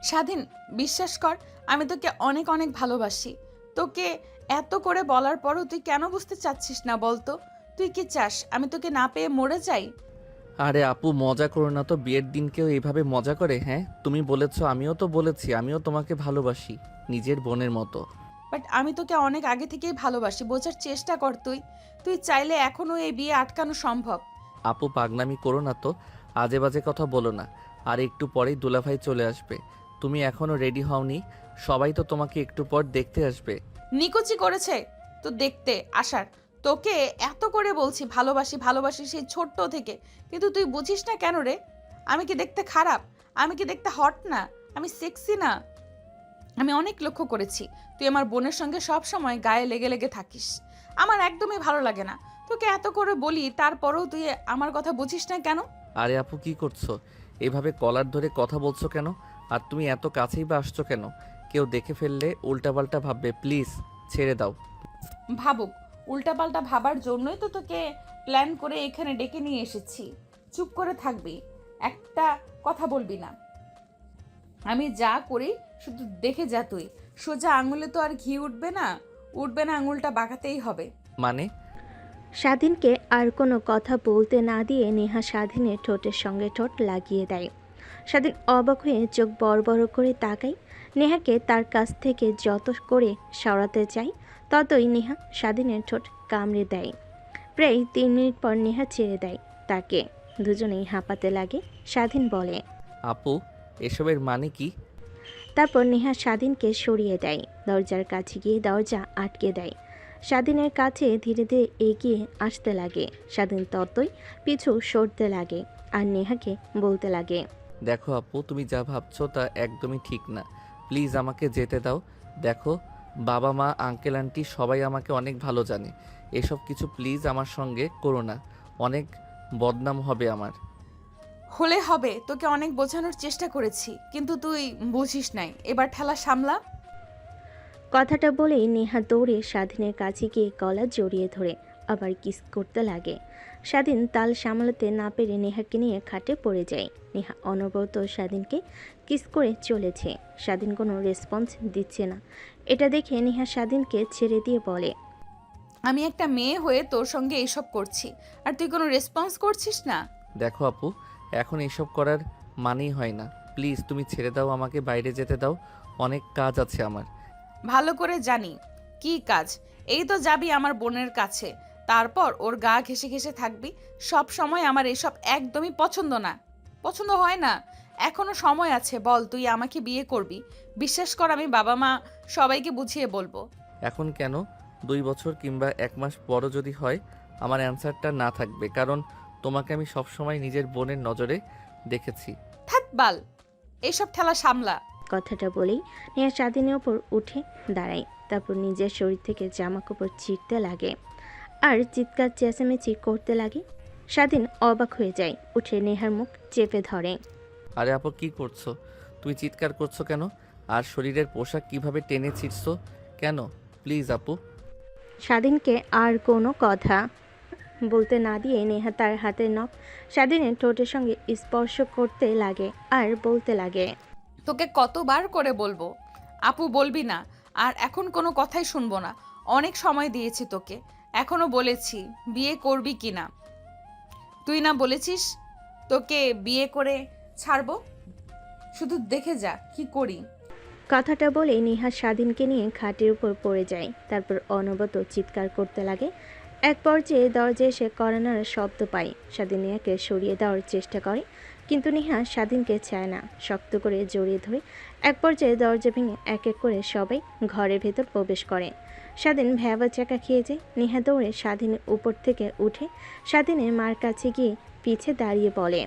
স্বাধীন, বিশ্বাস কর, আমি তোকে অনেক অনেক ভালোবাসি। তোকে এত করে বলার পরও তুই কেন বুঝতে চাচ্ছিস না বলতো? তুই কি চাস আমি তোকে না পেয়ে মরে যাই? আরে আপু, মজা করো না তো। বিয়ের দিন কেউ এইভাবে মজা করে? হ্যাঁ, তুমি বলেছো, আমিও তো বলেছি, আমিও তোমাকে ভালোবাসি নিজের বোনের মতো। বাট আমি তোকে অনেক আগে থেকেই ভালোবাসি, বোঝার চেষ্টা কর তুই। তুই চাইলে এখনো এই বিয়ে আটকানো সম্ভব। আপু পাগলামি করো না তো, আজে বাজে কথা বলো না। আর একটু পরেই দুলাভাই চলে আসবে, তুমি এখনো রেডি হওনি। সবাই তো তোমাকে একটু পর দেখতে আসবে। নিকুচি করেছে তো দেখতে আসার। তোকে এত করে বলছি ভালোবাসি ভালোবাসি সেই ছোট্ট থেকে, কিন্তু তুই বুঝিস না কেন রে? আমি কি দেখতে খারাপ? আমি কি দেখতে হট না? আমি সেক্সি না? আমি অনেক লক্ষ্য করেছি তুই আমার বোনের সঙ্গে সব সময় গায়ে লেগে লেগে থাকিস। আমার একদমই ভালো লাগে না। তোকে এত করে বলি তারপরেও তুই আমার কথা বুঝিস না কেন? আরে আপু, কি করছো? এভাবে কলার ধরে কথা বলছো কেন? আর তুমি এত কাছেই বা আসছো কেন? কেউ দেখে ফেললে উল্টাপাল্টা ভাববে, প্লিজ ছেড়ে দাও। ভাবুক, উল্টাপাল্টা ভাবার জন্যই তো তোকে প্ল্যান করে এখানে ডেকে নিয়ে এসেছি। চুপ করে থাকবি, একটা কথা বলবি না। আমি যা করি শুধু দেখে যা তুই। সোজা আঙুলে তো আর ঘি উঠবে না, উঠবে না, আঙুলটা বাঁকাতেই হবে। মানে? স্বাধীনকে আর কোনো কথা বলতে না দিয়ে নেহা স্বাধীনের ঠোঁটের সঙ্গে ঠোঁট লাগিয়ে দেয়। স্বাধীন অবাক হয়ে চোখ বড় বড় করে তাকায়। নেহাকে তার কাছ থেকে যত করে সরাতে চায়, ততই নেহা স্বাধীনের ঠোঁট কামড়ে দেয়। প্রায় 3 মিনিট পর নেহা ছেড়ে দেয় তাকে। দুজনেই হাঁপাতে লাগে। স্বাধীন বলে, আপু, এসবের মানে কি? তারপর নেহা স্বাধীনকে সরিয়ে দেয়, দরজার কাছে গিয়ে দরজা আটকে দেয়। স্বাধীনের কাছে ধীরে ধীরে এগিয়ে আসতে লাগে। স্বাধীন ততই পিছু সরতে লাগে আর নেহাকে বলতে লাগে, দেখো আপু, তুমি যা ভাবছো তা একদমই ঠিক না। প্লিজ আমাকে যেতে দাও। দেখো, বাবা মা আঙ্কেল আন্টি সবাই আমাকে অনেক ভালো জানে। এসব কিছু প্লিজ আমার সঙ্গে করো না, অনেক বদনাম হবে আমার। হলে হবে, তোকে অনেক বোঝানোর চেষ্টা করেছি কিন্তু তুই বুঝিস নাই। এবার ঠেলা সামলা। কথাটা বলেই নেহা দৌড়ে স্বাধীনের কাছে গিয়ে গলা জড়িয়ে ধরে আবার কিস করতে লাগে। স্বাধীন তাল সামলাতে না পেরে নেহাকে নিয়ে খাটে পড়ে যায়। নেহা অনবরত স্বাধীনকে কিস করে চলেছে। স্বাধীন কোনো রেসপন্স দিচ্ছে না। এটা দেখে নেহা স্বাধীনকে ছেড়ে দিয়ে বলে, আমি একটা মেয়ে হয়ে তোর সঙ্গে এইসব করছি, আর তুই কোনো রেসপন্স করছিস না। দেখো আপু, এখন এসব করার মানেই হয় না। প্লিজ তুমি ছেড়ে দাও, আমাকে বাইরে যেতে দাও, অনেক কাজ আছে আমার। ভালো করে জানি কি কাজ। এই তো যাবি আমার বোনের কাছে, তারপর ওর গা ঘেঁষে ঘেঁষে থাকবি সব সময়। আমার এসব একদমই পছন্দ না, পছন্দ হয় না। এখনো সময় আছে, বল তুই আমাকে বিয়ে করবি? বিশ্বাস কর, আমি বাবা মা সবাইকে বুঝিয়ে বলবো। এখন কেন? 2 বছর কিংবা 1 মাস পরও যদি হয়, আমার অ্যান্সারটা না থাকবে, কারণ তোমাকে আমি সবসময় নিজের বোনের নজরে দেখেছি। থাক বাল, এইসব ঠেলা সামলা। কথাটা বলেই নেহা স্বাধীনের ওপর উঠে দাঁড়ায়। তারপর নিজের শরীর থেকে জামা কাপড় ছিঁড়তে লাগে আর চিৎকার চেঁচামেচি করতে লাগে। স্বাধীন অবাক হয়ে যায়, উঠে নেহার মুখ চেপে ধরে। আরে আপু, কি করছো? তুমি চিৎকার করছো কেন? আর শরীরের পোশাক কিভাবে টেনে ছিঁড়ছো কেন? প্লিজ আপু। স্বাধীনকে আর কোনো কথা বলতে না দিয়ে নেহা তার হাতের নখ স্বাধীনের ঠোঁটের সঙ্গে স্পর্শ করতে লাগে আর বলতে লাগে, তোকে কতবার করে বলবো আপু বলবি না? আর এখন কোনো কথাই শুনবো না। অনেক সময় দিয়েছি তোকে, এখনো বলেছি বিয়ে করবি কি না। তুই না বলেছিস তোকে বিয়ে করে ছাড়বো? শুধু দেখে যা কি করি। কথাটা বলে নেহা স্বাধীনকে নিয়ে খাটের উপর পড়ে যায়। তারপর অনবরত চিৎকার করতে লাগে। এক পর্যায়ে দরজায় এসে কড়া শব্দ পায়। স্বাধীন নেহাকে সরিয়ে দেওয়ার চেষ্টা করে, কিন্তু নেহা স্বাধীনকে চায় না, শক্ত করে জড়িয়ে ধরে। এক পর্যায়ে দরজা ভেঙে এক এক করে সবাই ঘরের ভেতর প্রবেশ করে। স্বাধীন ভ্যাবা চাকা খেয়ে যায়। নেহা দৌড়ে স্বাধীনের উপর থেকে উঠে স্বাধীনের মার কাছে গিয়ে পিছে দাঁড়িয়ে বলে,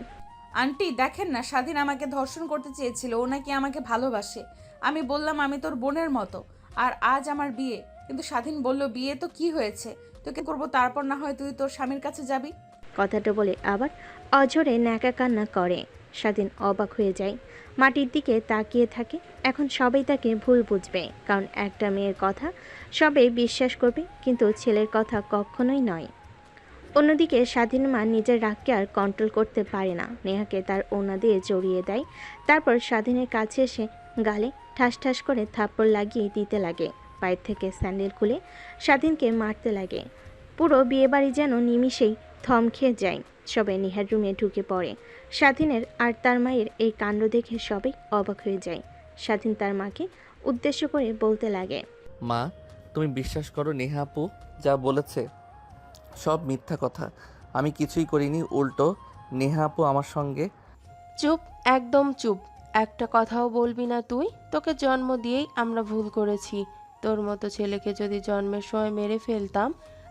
আন্টি দেখেন না, স্বাধীন আমাকে ধর্ষণ করতে চেয়েছিল, ও নাকি আমাকে ভালোবাসে। আমি বললাম আমি তোর বোনের মতো, আর আজ আমার বিয়ে। কিন্তু স্বাধীন বলল বিয়ে তো কি হয়েছে, তোকে করবো, তারপর না হয় তুই তোর স্বামীর কাছে যাবি। কথাটা বলে আবার অঝরে ন্যাকা কান্না করে। স্বাধীন অবাক হয়ে যায়, মাটির দিকে তাকিয়ে থাকে। এখন সবাই তাকে ভুল বুঝবে, কারণ একটা মেয়ের কথা সবাই বিশ্বাস করবে, কিন্তু ছেলের কথা কখনোই নয়। অন্যদিকে স্বাধীন মা নিজের রাগকে আর কন্ট্রোল করতে পারে না। নেহাকে তার ওনা দিয়ে জড়িয়ে দেয়। তারপর স্বাধীনের কাছে এসে গালে ঠাস ঠাস করে থাপ্পড় লাগিয়ে দিতে লাগে। পায়ের থেকে স্যান্ডেল খুলে স্বাধীনকে মারতে লাগে। পুরো বিয়েবাড়ি যেন নিমিষেই থম খেয়ে যায়। সবাই নেহার রুমে ঢুকে পড়ে। স্বাধীনের আর তার মায়ের এই কাণ্ড দেখে সবাই অবাক হয়ে যায়। স্বাধীন তার মাকে উদ্দেশ্য করে বলতে লাগে, মা, তুমি বিশ্বাস করো নেহা আপু যা বলেছে সব মিথ্যা কথা। আমি কিছুই করিনি, উল্টো নেহা আপু আমার সঙ্গে। চুপ, একদম চুপ। একটা কথাও বলবি না তুই। তোকে জন্ম দিয়েই আমরা ভুল করেছি। তোর মতো ছেলেকে যদি জন্মের সময় মেরে ফেলতাম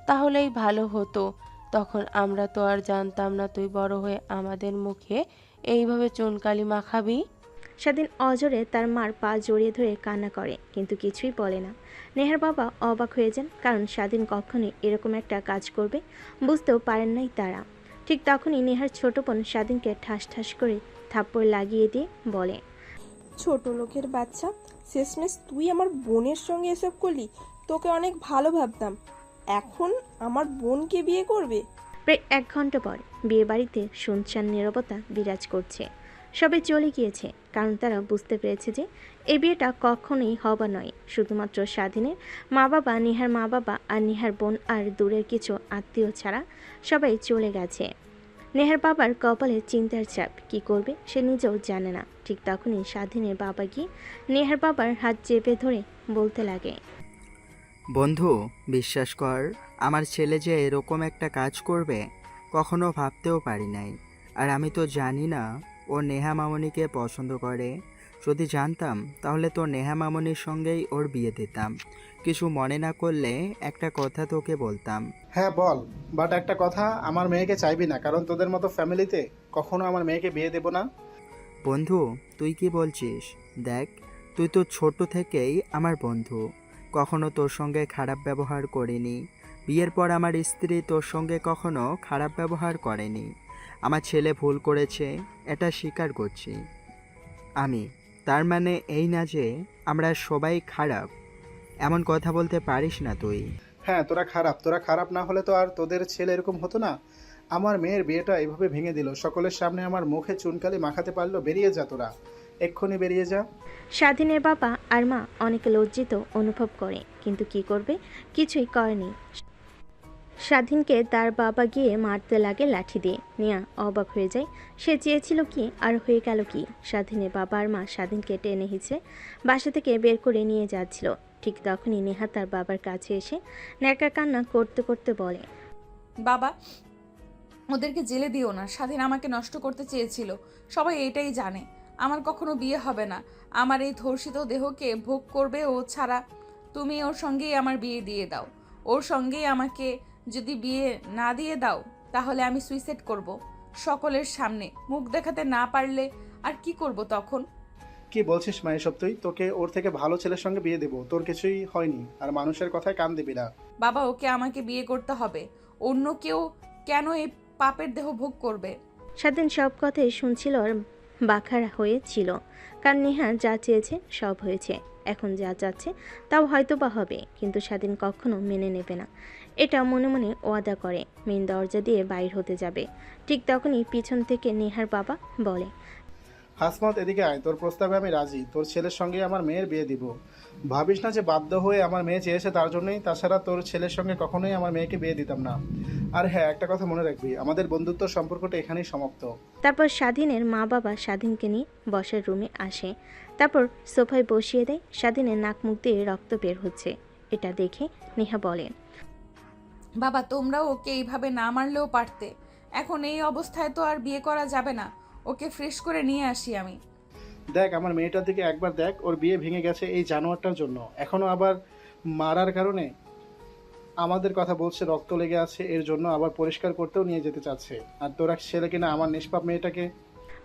তাহলেই ভালো হতো। তখন আমরা তো আর জানতাম না তুই বড় হয়ে আমাদের মুখে এইভাবে চুনকালি মাখাবি। স্বাধীন অজরে তার মার পা জড়িয়ে ধরে কান্না করে, কিন্তু কিছুই বলে না। নেহার বাবা অবাক হয়ে যান, কারণ স্বাধীন কখনোই এরকম একটা কাজ করবে বুঝতেও পারেন নাই তারা। ঠিক তখনই নেহার ছোট বোন স্বাধীনকে ঠাস ঠাস করে থাপ্পড় লাগিয়ে দিয়ে বলে, ছোট লোকের বাচ্চা, শেষমেশ তুই আমার বোনের সঙ্গে এসব করলি। তোকে অনেক ভালো ভাবতাম, এখন আমার বোনকে বিয়ে করবে? প্রায় 1 ঘন্টা পর বিয়ে বাড়িতে শুনশান নীরবতা বিরাজ করছে। সবাই চলে গিয়েছে, কারণ তারা বুঝতে পেরেছে যে এই বিয়েটা কখনোই হবা নয়। শুধুমাত্র স্বাধীনের মা বাবা, নেহার মা বাবা আর নেহার বোন আর দূরের কিছু আত্মীয় ছাড়া সবাই চলে গেছে। নেহার বাবার কপালে চিন্তার চাপ, কি করবে সে নিজেও জানে না। ঠিক তখনই স্বাধীনের বাবা গিয়ে নেহার বাবার হাত চেপে ধরে বলতে লাগে, বন্ধু, বিশ্বাস কর, আমার ছেলে যে এরকম একটা কাজ করবে কখনো ভাবতেও পারি নাই। আর আমি তো জানি না ও নেহা মামনিকে পছন্দ করে। যদি জানতাম তাহলে তো নেহা মামনির সঙ্গেই ওর বিয়ে দিতাম। কিছু মনে না করলে একটা কথা তোকে বলতাম। হ্যাঁ বল, বাট একটা কথা, আমার মেয়েকে চাইবি না, কারণ তোদের মতো ফ্যামিলিতে কখনো আমার মেয়েকে বিয়ে দেব না। বন্ধু, তুই কি বলছিস? দেখ, তুই তো ছোট থেকেই আমার বন্ধু, কখনো তোর সঙ্গে খারাপ ব্যবহার করিনি। বিয়ের পর আমার স্ত্রী তোর সঙ্গে কখনো খারাপ ব্যবহার করেনি। আমার ছেলে ভুল করেছে, এটা স্বীকার করছি আমি। তার মানে এই না যে আমরা সবাই খারাপ। এমন কথা বলতে পারিস না তুই। হ্যাঁ, তোরা খারাপ না হলে তো আর তোদের ছেলে এরকম হতো না। আমার মেয়ের বিয়েটা এভাবে ভেঙে দিল, সকলের সামনে আমার মুখে চুনকালি মাখাতে পারলো। বেরিয়ে যা তোরা, এক্ষুনি বেরিয়ে যা। স্বাধীনের বাবা আর মা অনেক লজ্জিত অনুভব করে, কিন্তু কি করবে, কিছুই করেনি। স্বাধীনকে তার বাবা গিয়ে মারতে লাগে লাঠি দিয়ে। নিয়া অবাক হয়ে যায়, সে চেয়েছিল কি আর হয়ে গেল কি। স্বাধীনের বাবা আর মা স্বাধীনকে টেনে হিঁচড়ে বাসা থেকে বের করে নিয়ে যাচ্ছিল। ঠিক তখনই নেহা তার বাবার কাছে এসে ন্যাকা কান্না করতে করতে বলে, বাবা, ওদেরকে জেলে দিও না। স্বাধীন আমাকে নষ্ট করতে চেয়েছিল, সবাই এটাই জানে। আমার কখনো বিয়ে হবে না। আমার এই ধর্ষিত দেহকে ভোগ করবে ও ছাড়া। তুমি ওর সঙ্গেই আমার বিয়ে দিয়ে দাও। ওর সঙ্গেই আমাকে যদি বিয়ে না দিয়ে দাও তাহলে আমি সুইসাইড করব। সকলের সামনে মুখ দেখাতে না পারলে আর কি করব তখন? কি বলছিস মা এসব? তোকে ওর থেকে ভালো ছেলের সঙ্গে বিয়ে দেবো। তোর কিছুই হয়নি, আর মানুষের কথায় কান দিবি না। বাবা, ওকে আমাকে বিয়ে করতে হবে। অন্য কেউ কেন এই পাপের দেহ ভোগ করবে? স্বাধীন সব কথাই শুনছিল আর বাখারা হয়েছিল, কারণ নেহা যা চেয়েছে সব হয়েছে। এখন যা যাচ্ছে তাও হয়তো বা হবে, কিন্তু স্বাধীন কখনো মেনে নেবে না। এটা মনে মনে ওয়াদা করে মেন দরজা দিয়ে বাইর হতে যাবে। ঠিক তখনই পিছন থেকে নেহার বাবা বলে, হাসমত, এদিকে আয়, তোর প্রস্তাবে আমি রাজি। তোর ছেলের সঙ্গে আমার মেয়ের বিয়ে দিব। ভাবিস না যে বাধ্য হয়ে আমার মেয়ে চেয়েছে তার জন্যই। তাছাড়া তোর ছেলের সঙ্গে কখনোই আমার মেয়েকে বিয়ে দিতাম না। আর হ্যাঁ, একটা কথা মনে রাখবি, আমাদের বন্ধুত্ব সম্পর্কটা এখানেই সমাপ্ত। তারপর স্বাধীনের মা বাবা স্বাধীনকে নিয়ে বসার রুমে আসে। তারপর সোফায় বসিয়ে দেয়। স্বাধীনের নাক মুখ দিয়ে রক্ত বের হচ্ছে। এটা দেখে নেহা বলে, বাবা, তোমরাও ওকে এইভাবে না মারলেও পারতে। এখন এই অবস্থায় তো আর বিয়ে করা যাবে না। ওকে ফ্রেশ করে নিয়ে আসি আমি। দেখ, আমার মেয়েটার দিকে একবার দেখ। ওর বিয়ে ভেঙে গেছে এই জানোয়ারটার জন্য। এখনও আবার মারার কারণে আমাদের কথা বলছে, রক্ত লেগে আছে এর জন্য, আবার পরিষ্কার করতেও নিয়ে যেতে চাচ্ছে। আর তোরা ছেলে কিনা আমার নিষ্পাপ মেয়েটাকে।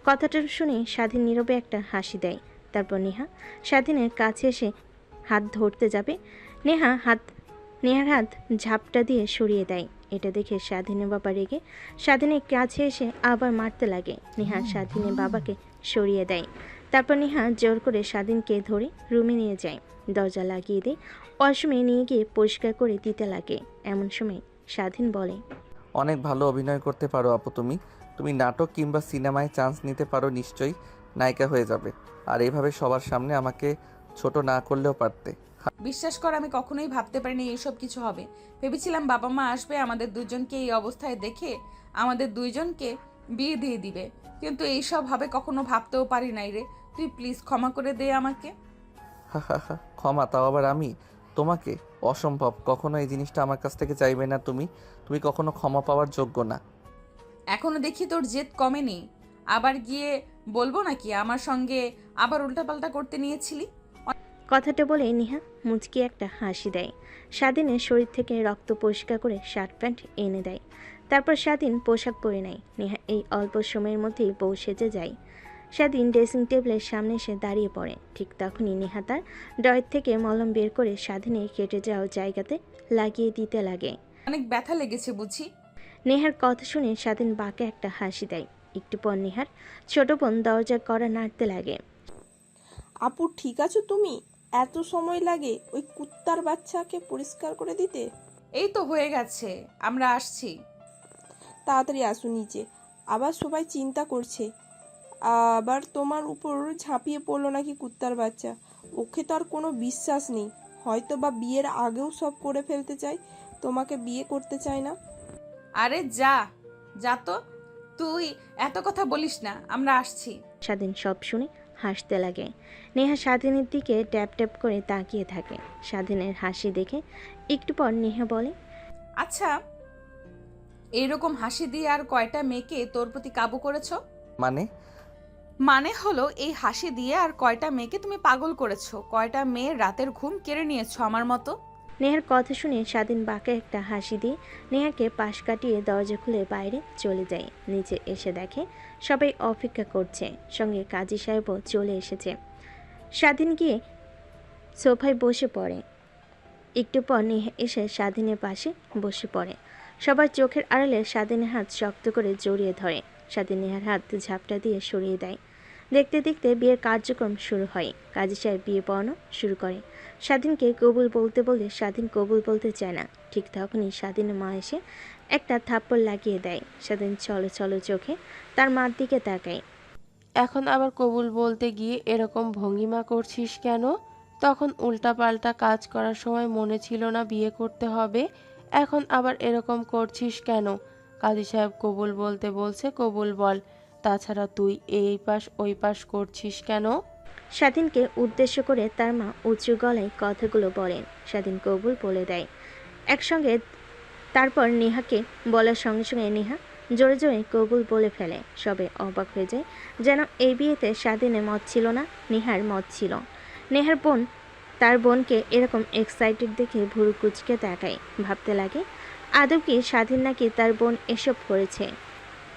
কথাটা শুনে স্বাধীন নীরবে একটা হাসি দেয়। তারপর নেহা স্বাধীনের কাছে এসে হাত ধরতে যাবে। নেহার হাত ঝাপটা দিয়ে সরিয়ে দেয়। এটা দেখে স্বাধীনের বাবা রেগে স্বাধীনের কাছে এসে আবার মারতে লাগে। নেহা স্বাধীনের বাবাকে সরিয়ে দেয়। তারপর নেহা জোর করে স্বাধীনকে ধরে রুমে নিয়ে যায়, দরজা লাগিয়ে দেয়। ওয়াশরুমে নিয়ে গিয়ে পরিষ্কার করে দিতে লাগে। এমন সময় স্বাধীন বলে, অনেক ভালো অভিনয় করতে পারো আপু তুমি। তুমি নাটক কিংবা সিনেমায় চান্স নিতে পারো, নিশ্চয়ই নায়িকা হয়ে যাবে। আর এইভাবে সবার সামনে আমাকে ছোট না করলেও পারতে। বিশ্বাস কর, আমি কখনোই ভাবতে পারিনি এইসব কিছু হবে। ভেবেছিলাম বাবা মা আসবে, আমাদের দুজনকে এই অবস্থায় দেখে আমাদের দুইজনকে বিয়ে দিয়ে দিবে, কিন্তু এইসব হবে কখনো ভাবতেও পারি নাই রে। তুই প্লিজ ক্ষমা করে দে আমাকে। হা হা হা, ক্ষমা? তাও আবার আমি তোমাকে? অসম্ভব, কখনো এই জিনিসটা আমার কাছ থেকে চাইবে না তুমি। তুমি কখনো ক্ষমা পাওয়ার যোগ্য না। এখনো দেখি তোর জেদ কমেনি, আবার গিয়ে বলবো নাকি আমার সঙ্গে আবার উল্টাপাল্টা করতে নিয়েছিলি? কথাটা বলে নেহা মুচকি একটা হাসি দেয়। স্বাধীনের শরীর থেকে রক্ত পরিষ্কার করে শার্ট প্যান্ট এনে দেয়। তারপর স্বাধীন পোশাক পরে নেয়। নেহা এই অল্প সময়ের মধ্যেই বউ সেজে যায়। স্বাধীন ড্রেসিং টেবিলের সামনে এসে দাঁড়িয়ে পড়ে। ঠিক তখনই নেহা তার ডয়ের থেকে মলম বের করে স্বাধীনের কেটে যাওয়া জায়গাতে লাগিয়ে দিতে লাগে। অনেক ব্যথা লেগেছে বুঝি? নেহার কথা শুনে স্বাধীন বাঁকে একটা হাসি দেয়। একটু পর নেহার ছোট বোন দরজা কড়া নাড়তে লাগে। আপু ঠিক আছো তুমি? এত সময় লাগে ওই কুত্তার বাচ্চাকে পরিষ্কার করে দিতে? এই তো হয়ে গেছে, আমরা আসছি। তাড়াতাড়ি আসো নিচে, আবার সবাই চিন্তা করছে আবার তোমার উপর ঝাঁপিয়ে পড়লো নাকি কুত্তার বাচ্চা। ওকে তো আর কোনো বিশ্বাস নেই, হয়তো বা বিয়ের আগেও সব করে ফেলতে চায়, তোমাকে বিয়ে করতে চায় না। আরে যা যা তো, তুই এত কথা বলিস না, আমরা আসছি। স্বাধীন সব শুনে হাসতে লাগে। নেহা স্বাধীনের দিকে ট্যাপ ট্যাপ করে তাকিয়ে থাকে। স্বাধীনের হাসি দেখে একটু পর নেহা বলে, আচ্ছা, এইরকম হাসি দিয়ে আর কয়টা মেয়েকে তোর প্রতি কাবু করেছো? মানে হলো এই হাসি দিয়ে আর কয়টা মেয়েকে তুমি পাগল করেছো, কয়টা মেয়ের রাতের ঘুম কেড়ে নিয়েছো আমার মতো? নেহার কথা শুনে স্বাধীন বাঁকে একটা হাসি দিয়ে নেহাকে পাশ কাটিয়ে দরজা খুলে বাইরে চলে যায়। নিচে এসে দেখে সবাই অপেক্ষা করছে, সঙ্গে কাজী সাহেবও চলে এসেছে। স্বাধীন গিয়ে সোফায় বসে পড়ে। একটু পর নেহা এসে স্বাধীনের পাশে বসে পড়ে। সবার চোখের আড়ালে স্বাধীনের হাত শক্ত করে জড়িয়ে ধরে। স্বাধীন নেহার হাত ঝাপটা দিয়ে সরিয়ে দেয়। দেখতে দেখতে বিয়ের কার্যক্রম শুরু হয়। কাজী সাহেব বিয়ে পড়ানো শুরু করে। স্বাধীনকে কবুল বলতে বলে স্বাধীন কবুল বলতে চায় না। ঠিক তখনই স্বাধীনের মা এসে একটা থাপ্পড় লাগিয়ে দেয়। স্বাধীন চলো চলো চোখে তার মার দিকে তাকায়। এখন আবার কবুল বলতে গিয়ে এরকম ভঙ্গিমা করছিস কেন? তখন উল্টাপাল্টা কাজ করার সময় মনে ছিল না বিয়ে করতে হবে, এখন আবার এরকম করছিস কেন? কাজী সাহেব কবুল বলতে বলছে, কবুল বল। তাছাড়া তুই এই পাশ ওই পাশ করছিস কেন? স্বাধীনকে উদ্দেশ্য করে তার মা উঁচু গলায় কথাগুলো বলেন। স্বাধীন কবুল বলে দেয় একসঙ্গে। তারপর নেহাকে বলার সঙ্গে সঙ্গে নেহা জোরে জোরে কবুল বলে ফেলে। সবে অবাক হয়ে যায়, যেন এই বিয়েতে স্বাধীনের মত ছিল না, নেহার মত ছিল। নেহার বোন তার বোনকে এরকম এক্সাইটেড দেখে ভুরু কুচকে তাকায়। ভাবতে লাগে আদৌ কি স্বাধীন নাকি তার বোন এসব করেছে।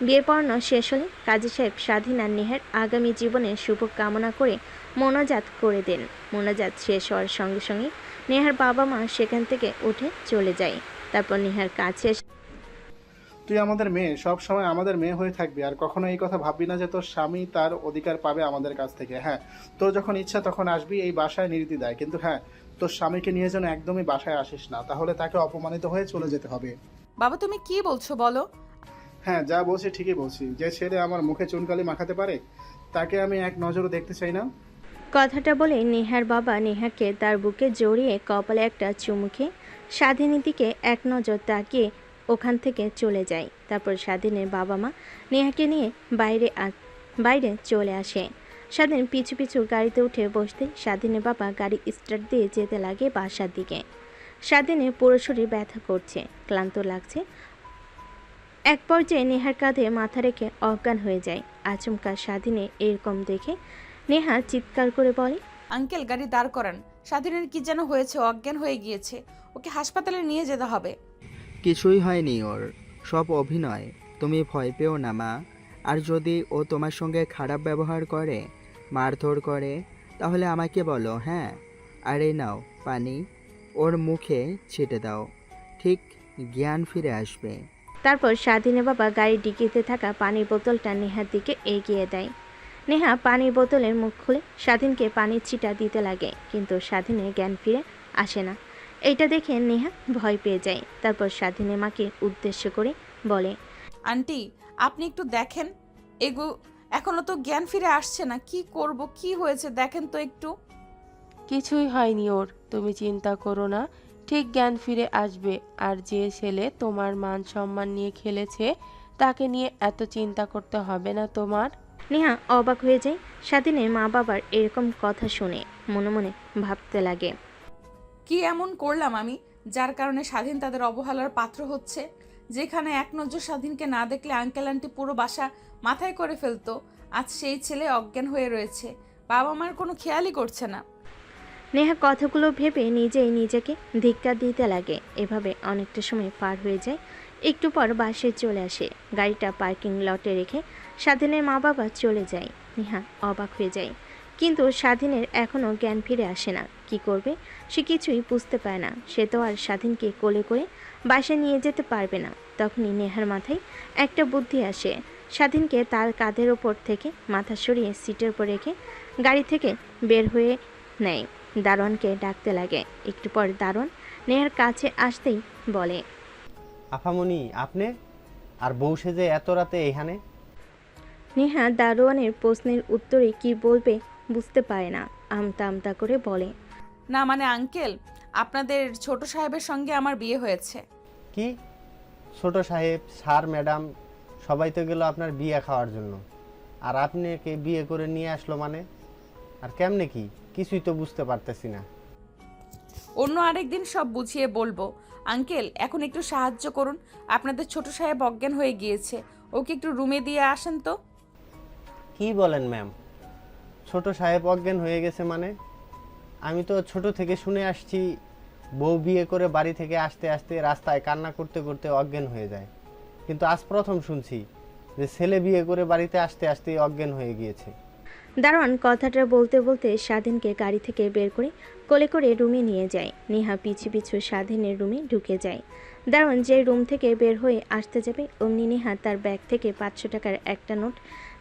বিয়ে পড়ানো শেষ হলে কাজী সাহেব স্বাধীন আর নেহার আগামী জীবনের শুভ কামনা করে মোনাজাত করে দেন। মোনাজাত শেষ হওয়ার সঙ্গে সঙ্গে নেহার বাবা মা সেখান থেকে উঠে চলে যায়। তারপর নেহার কাছে তুই আমাদের মেয়ে, সব সময় আমাদের মেয়ে হয়ে থাকবি, আর কখনো এই কথা ভাববি না যে তোর স্বামী তার অধিকার পাবে আমাদের কাছ থেকে। হ্যাঁ, তোর যখন ইচ্ছা তখন আসবি এই বাসায় নির্দ্বিধায়, কিন্তু হ্যাঁ, তোর স্বামীকে নিয়ে যেন একদমই বাসায় আসিস না, তাহলে তাকে অপমানিত হয়ে চলে যেতে হবে। বাবা তুমি কি বলছো বলো? হ্যাঁ, যা বলছি ঠিকই বলছি। যে ছেলে আমার মুখে চুনকালি মাখাতে পারে তাকে আমি এক নজরও দেখতে চাই না। কথাটা বলে নেহার বাবা নেহাকে তার বুকে জড়িয়ে কপালে একটা চুমু খেয়ে স্বাধীনের দিকে এক নজর তাকিয়ে ওখান থেকে চলে যায়। তারপর স্বাধীনের বাবা মা নেহাকে নিয়ে বাইরে চলে আসে। স্বাধীন পিছু পিছু গাড়িতে উঠে বসতে স্বাধীনের বাবা গাড়ি স্টার্ট দিয়ে যেতে লাগে বাসার দিকে। স্বাধীনের পুরো শরীর ব্যথা করছে, ক্লান্ত লাগছে। এক পর্যায়ে নেহার কাঁধে মাথা রেখে অজ্ঞান হয়ে যায়। আচমকা স্বাধীনে এরকম দেখে নেহা চিৎকার করে বলে, আঙ্কেল গাড়ি দাঁড় করান, স্বাধীনের কি যেন হয়েছে, অজ্ঞান হয়ে গিয়েছে, ওকে হাসপাতালে নিয়ে যেতে হবে। কিছুই হয়নি ওর, সব অভিনয়। তুমি ভয় পেও না মা। আর যদি ও তোমার সঙ্গে খারাপ ব্যবহার করে, মারধর করে, তাহলে আমাকে বলো। হ্যাঁ, আর এই নাও পানি, ওর মুখে ছিটে দাও, ঠিক জ্ঞান ফিরে আসবে। তারপর স্বাধীনের বাবা গাড়ির ডিকিতে থাকা পানির বোতলটা নেহার দিকে এগিয়ে দেয়। নেহা পানির বোতলের মুখ খুলে স্বাধীনকে পানির ছিটা দিতে লাগে, কিন্তু স্বাধীনের জ্ঞান ফিরে আসে না। এইটা দেখে নেহা ভয় পেয়ে যায়। তারপর স্বাধীনের মাকে উদ্দেশ্য করে বলে, আন্টি আপনি একটু দেখেন এখনো তো জ্ঞান ফিরে আসছে না। কি করব, কি হয়েছে দেখেন তো একটু। কিছুই হয়নি ওর, তুমি চিন্তা করো না, ঠিক জ্ঞান ফিরে আসবে। আর যে ছেলে তোমার মান সম্মান নিয়ে খেলেছে, তাকে নিয়ে এত চিন্তা করতে হবে না তোমার। নেহা অবাক হয়ে যায় স্বাধীনের মা বাবার এরকম কথা শুনে। মনে মনে ভাবতে লাগে, কি এমন করলাম আমি যার কারণে স্বাধীন তাদের অবহেলার পাত্র হচ্ছে? যেখানে এক নজর স্বাধীনকে না দেখলে আঙ্কেল আন্টি পুরো বাসা মাথায় করে ফেলতো, আজ সেই ছেলে অজ্ঞান হয়ে রয়েছে। বাবা মার কোনো খেয়ালই করছে না। নেহা কথাগুলো ভেবে নিজেই নিজেকে ধিক্কার দিতে লাগে। এভাবে অনেকটা সময় পার হয়ে যায়। একটু পর বাসায় চলে আসে। গাড়িটা পার্কিং লটে রেখে স্বাধীনের মা বাবা চলে যায়। নেহা অবাক হয়ে যায়, কিন্তু স্বাধীনের এখনও জ্ঞান ফিরে আসে না। কি করবে সে কিছুই বুঝতে পারে না। সে তো আর স্বাধীনকে কোলে করে বাসায় নিয়ে যেতে পারবে না। তখনই নেহার মাথায় একটা বুদ্ধি আসে। স্বাধীনকে তার কাঁধের ওপর থেকে মাথা সরিয়ে সিটের উপর রেখে গাড়ি থেকে বের হয়ে নেয়। দারোয়ানকে ডাকতে লাগে। একটু পর দারোয়ান নেহার কাছে আসতেই বলে, আফামনি আপনি আর বউ সেজে এত রাতে এখানে? নেহা দারোয়ানের প্রশ্নের উত্তরে কি বলবে বুঝতে পারে না। আমতা আমতা করে বলে, না মানে আঙ্কেল, আপনাদের ছোট সাহেবের সঙ্গে আমার বিয়ে হয়েছে। কি? ছোট সাহেব, স্যার, ম্যাডাম সবাই তো গেল আপনার বিয়ে খাওয়ার জন্য, আর আপনাকে বিয়ে করে নিয়ে আসলো মানে? আর কেমনে কি? কিছুই তো বুঝতে পারতেছি না। অন্য আরেকদিন সব বুঝিয়ে বলবো। আঙ্কেল এখন একটু সাহায্য করুন, আপনাদের ছোট সাহেব অজ্ঞান হয়ে গিয়েছে, ওকে একটু রুমে দিয়ে আসেন তো। কি বলেন ম্যাম? ছোট সাহেব অজ্ঞান হয়ে গেছে মানে? আমি তো ছোট থেকে শুনে আসছি বউ বিয়ে করে বাড়ি থেকে আসতে আসতে রাস্তায় কান্না করতে করতে অজ্ঞান হয়ে যায়, কিন্তু আজ প্রথম শুনছি যে ছেলে বিয়ে করে বাড়িতে আসতে আসতেই অজ্ঞান হয়ে গিয়েছে। দারোয়ান কথাটা বলতে বলতে স্বাধীনকে গাড়ি থেকে বের করে কোলে করে রুমে নিয়ে যায়। নেহা পিছু পিছু স্বাধীনের রুমে ঢুকে যায়। দারোয়ান যে রুম থেকে বের হয়ে আসতে যাবে অমনি নেহা তার ব্যাগ থেকে 500 টাকার একটা নোট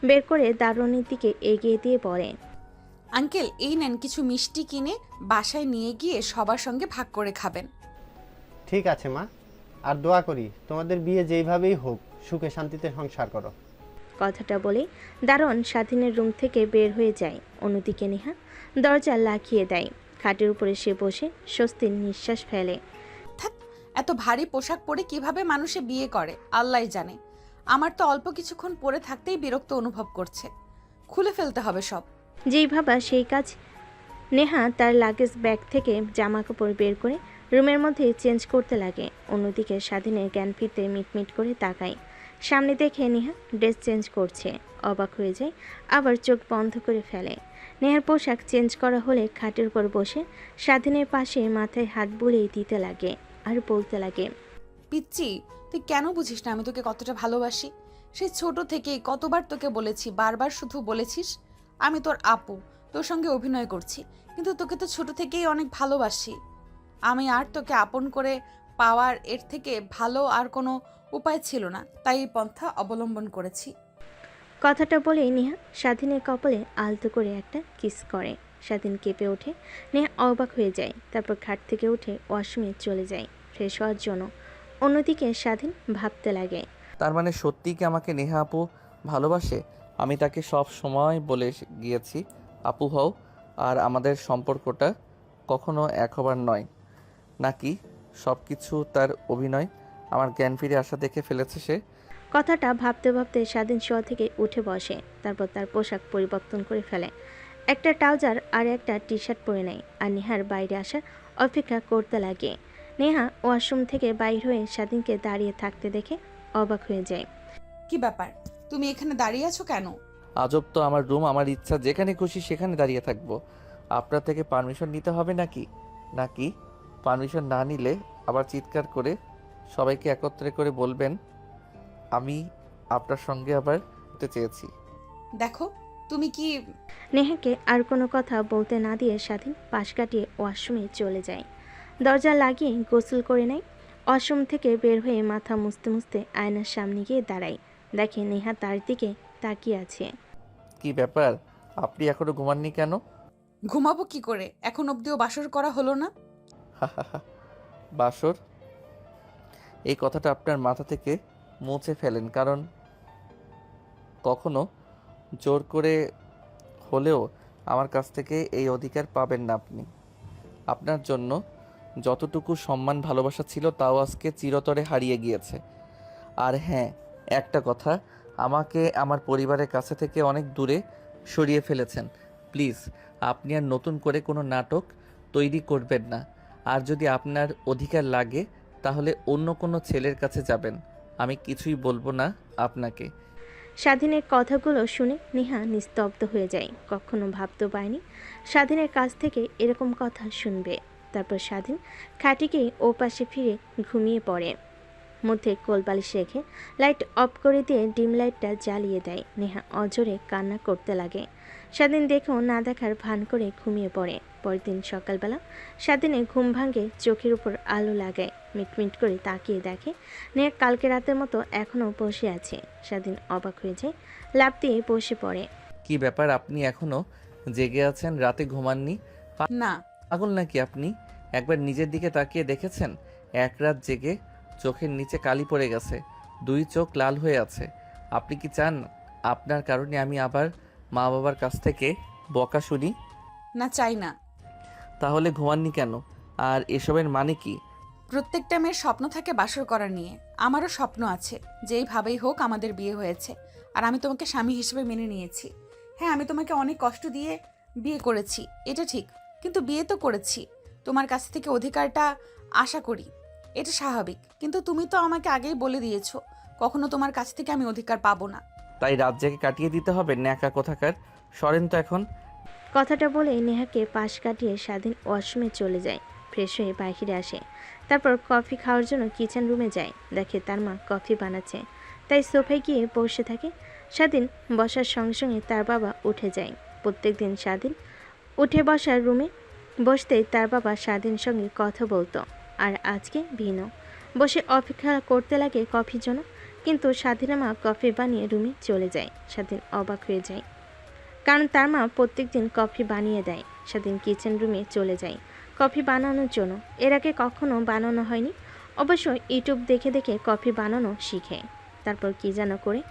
বের করে দারোয়ানের দিকে এগিয়ে দিয়ে বলে, আঙ্কেল এই নেন, কিছু মিষ্টি কিনে বাসায় নিয়ে গিয়ে সবার সঙ্গে ভাগ করে খাবেন। ঠিক আছে মা, আর দোয়া করি তোমাদের বিয়ে যেইভাবেই হোক সুখে শান্তিতে সংসার করো। কথাটা বলে দারোয়ান স্বাধীনের রুম থেকে বের হয়ে যায়। অন্যদিকে নেহা দরজা লাগিয়ে দেয়। খাটের উপরে সে বসে স্বস্তির নিঃশ্বাস ফেলে। থাক, এত ভারী পোশাক পরে কিভাবে মানুষে বিয়ে করে আল্লাহই জানে। আমার তো অল্প কিছুক্ষণ পরে থাকতেই বিরক্ত অনুভব করছে। খুলে ফেলতে হবে সব। যেই ভাবা সেই কাজ। নেহা তার লাগেজ ব্যাগ থেকে জামা কাপড় বের করে রুমের মধ্যে চেঞ্জ করতে লাগে। অন্যদিকে স্বাধীনের জ্ঞান ফিরতে মিটমিট করে তাকায়। সামনে দেখে নেহা ড্রেস চেঞ্জ করছে। অবাক হয়ে যায়, আবার চোখ বন্ধ করে ফেলে। নেহার পোশাক চেঞ্জ করা হলে খাটের উপর বসে স্বাধীনের পাশে মাথায় হাত বুলিয়ে দিতে লাগে আর বলতে লাগে, পিচ্চি, তুই কেন বুঝিস না আমি তোকে কতটা ভালোবাসি? সেই ছোট থেকেই কতবার তোকে বলেছি, বারবার শুধু বলেছিস আমি তোর আপু, তোর সঙ্গে অভিনয় করছি, কিন্তু তোকে তো ছোট থেকেই অনেক ভালোবাসি। আমি আর তোকে আপন করে পাওয়ার এর থেকে ভালো আর কোনো উপায় ছিল না, তাই এই পন্থা অবলম্বন করেছি। কথাটা বলেই নেহা স্বাধীনের কপালে আলতো করে একটা কিস করে। স্বাধীন কেঁপে ওঠে। নেহা অবাক হয়ে যায়। তারপর খাট থেকে উঠে ওয়াশরুমে চলে যায় ফ্রেশ হওয়ার জন্য। অন্যদিকে স্বাধীন ভাবতে লাগে, তার মানে সত্যিই কি আমাকে নেহা আপু ভালোবাসে? আমি তাকে সব সময় বলে গিয়েছি আপু হও, আর আমাদের সম্পর্কটা কখনো এক হবার নয়। নাকি সব কিছু তার অভিনয়? আমার জ্ঞান ফিরে আসা দেখে ফেলেছে সে। কথাটা ভাবতে ভাবতে স্বাধীন শোয়া থেকে উঠে বসে। তারপর তার পোশাক পরিবর্তন করে ফেলে। একটা ট্রাউজার আর একটা টি শার্ট পরে নেয় আর নেহার বাইরে আসার অপেক্ষা করতে লাগে। নেহা ওয়াশরুম থেকে বাইর হয়ে স্বাধীনকে দাঁড়িয়ে থাকতে দেখে অবাক হয়ে যায়। কি ব্যাপার, তুমি এখানে দাঁড়িয়ে আছো কেন? আজব তো, আমার রুম, আমার ইচ্ছা যেখানে খুশি সেখানে দাঁড়িয়ে থাকবো। আপনার থেকে পারমিশন নিতে হবে নাকি? নাকি পারমিশন না নিলে আবার চিৎকার করে সবাইকে একত্রে করে বলবেন আমি আপনার সঙ্গে আবার হতে চেয়েছি? দেখো তুমি কি। নেহাকে আর কোনো কথা বলতে না দিয়ে স্বাধীন পাশ কাটিয়ে ওয়াশরুমে চলে যায়। দরজা লাগিয়ে গোসল করে নেয়। ওয়াশরুম থেকে বের হয়ে মাথা মুছতে মুছতে আয়নার সামনে গিয়ে দাঁড়ায়। দেখে নেহা তার দিকে তাকিয়ে আছে। কি ব্যাপার, আপনি এখনো ঘুমাননি কেন? ঘুমাবো কি করে, এখন অবধিও বাসর করা হলো না। বাসর, এই কথাটা আপনার মাথা থেকে মুছে ফেলেন, কারণ কখনো জোর করে হলেও আমার কাছ থেকে এই অধিকার পাবেন না আপনি। আপনার জন্য যতটুকু সম্মান ভালোবাসা ছিল তাও আজকে চিরতরে হারিয়ে গিয়েছে। আর হ্যাঁ, একটা কথা, আমাকে আমার পরিবারের কাছে থেকে অনেক দূরে সরিয়ে ফেলেছেন। প্লিজ আপনি আর নতুন করে কোনো নাটক তৈরি করবেন না। আর যদি আপনার অধিকার লাগে তাহলে অন্য কোনো ছেলের কাছে যাবেন, আমি কিছুই বলবো না আপনাকে। স্বাধীনের কথাগুলো শুনে নেহা নিস্তব্ধ হয়ে যায়। কখনো ভাবতেও পারেনি স্বাধীনের কাছ থেকে এরকম কথা শুনবে। তারপর স্বাধীন খাটিকেই ও পাশে ফিরে ঘুমিয়ে পড়ে। মধ্যে কোলবালিশ রেখে লাইট অফ করে দিয়ে ডিম লাইটটা জ্বালিয়ে দেয়। নেহা অজরে কান্না করতে লাগে। স্বাধীন দেখেও না দেখার ভান করে ঘুমিয়ে পড়ে। পরের দিন সকালবেলা স্বাধীনের ঘুম ভাঙে, চোখের উপর আলো লাগায়, মিটমিট করে তাকিয়ে দেখে নেহা কালকে রাতের মতো এখনও বসে আছে। স্বাধীন অবাক হয়ে যায়, লাফ দিয়ে বসে পড়ে। কি ব্যাপার, আপনি এখনো জেগে আছেন? রাতে ঘুমাননি? না। পাগল নাকি আপনি? একবার নিজের দিকে তাকিয়ে দেখেছেন? এক রাত জেগে চোখের নিচে কালি পড়ে গেছে, দুই চোখ লাল হয়ে আছে। আপনি কি চান আপনার কারণে আমি আবার মা বাবার কাছ থেকে বকা শুনি? না, চাই না। তাহলে ঘুমাননি কেন? আর এসবের মানে কি? প্রত্যেকটা মেয়ের স্বপ্ন থাকে বাসর করা নিয়ে। আমারও স্বপ্ন আছে, যেইভাবেই হোক আমাদের বিয়ে হয়েছে, আর আমি তোমাকে স্বামী হিসেবে মেনে নিয়েছি। হ্যাঁ, আমি তোমাকে অনেক কষ্ট দিয়ে বিয়ে করেছি, এটা ঠিক, কিন্তু বিয়ে তো করেছি। তোমার কাছ থেকে অধিকারটা আশা করি, এটা স্বাভাবিক। কিন্তু তুমি তো আমাকে আগেই বলে দিয়েছো কখনো তোমার কাছ থেকে আমি অধিকার পাবো না। তাই রাত জেগে কাটিয়ে দিতে হবে? ন্যাকা কোথাকার, সরেন তো এখন। কথাটা বলে নেহাকে পাশ কাটিয়ে স্বাধীন ওয়াশরুমে চলে যায়। ফ্রেশ হয়ে বাইরে আসে। তারপর কফি খাওয়ার জন্য কিচেন রুমে যায়। দেখে তার মা কফি বানাচ্ছে, তাই সোফায় গিয়ে বসে থাকে। স্বাধীন বসার সঙ্গে সঙ্গে তার বাবা উঠে যায়। প্রত্যেকদিন স্বাধীন উঠে বসার রুমে বসতেই তার বাবা স্বাধীনের সঙ্গে কথা বলতো, আর আজকে ভিন্ন। বসে অপেক্ষা করতে লাগে কফির জন্য, কিন্তু স্বাধীনের মা কফি বানিয়ে রুমে চলে যায়। স্বাধীন অবাক হয়ে যায়, কারণ তার মা প্রত্যেকদিন কফি বানিয়ে দেয়। স্বাধীন কিচেন রুমে চলে যায় কফি বানানোর জন্য। এর আগে কখনো বানানো হয়নি, অবশ্য ইউটিউব দেখে দেখে কফি বানানো শিখে। তারপর কি যেন করে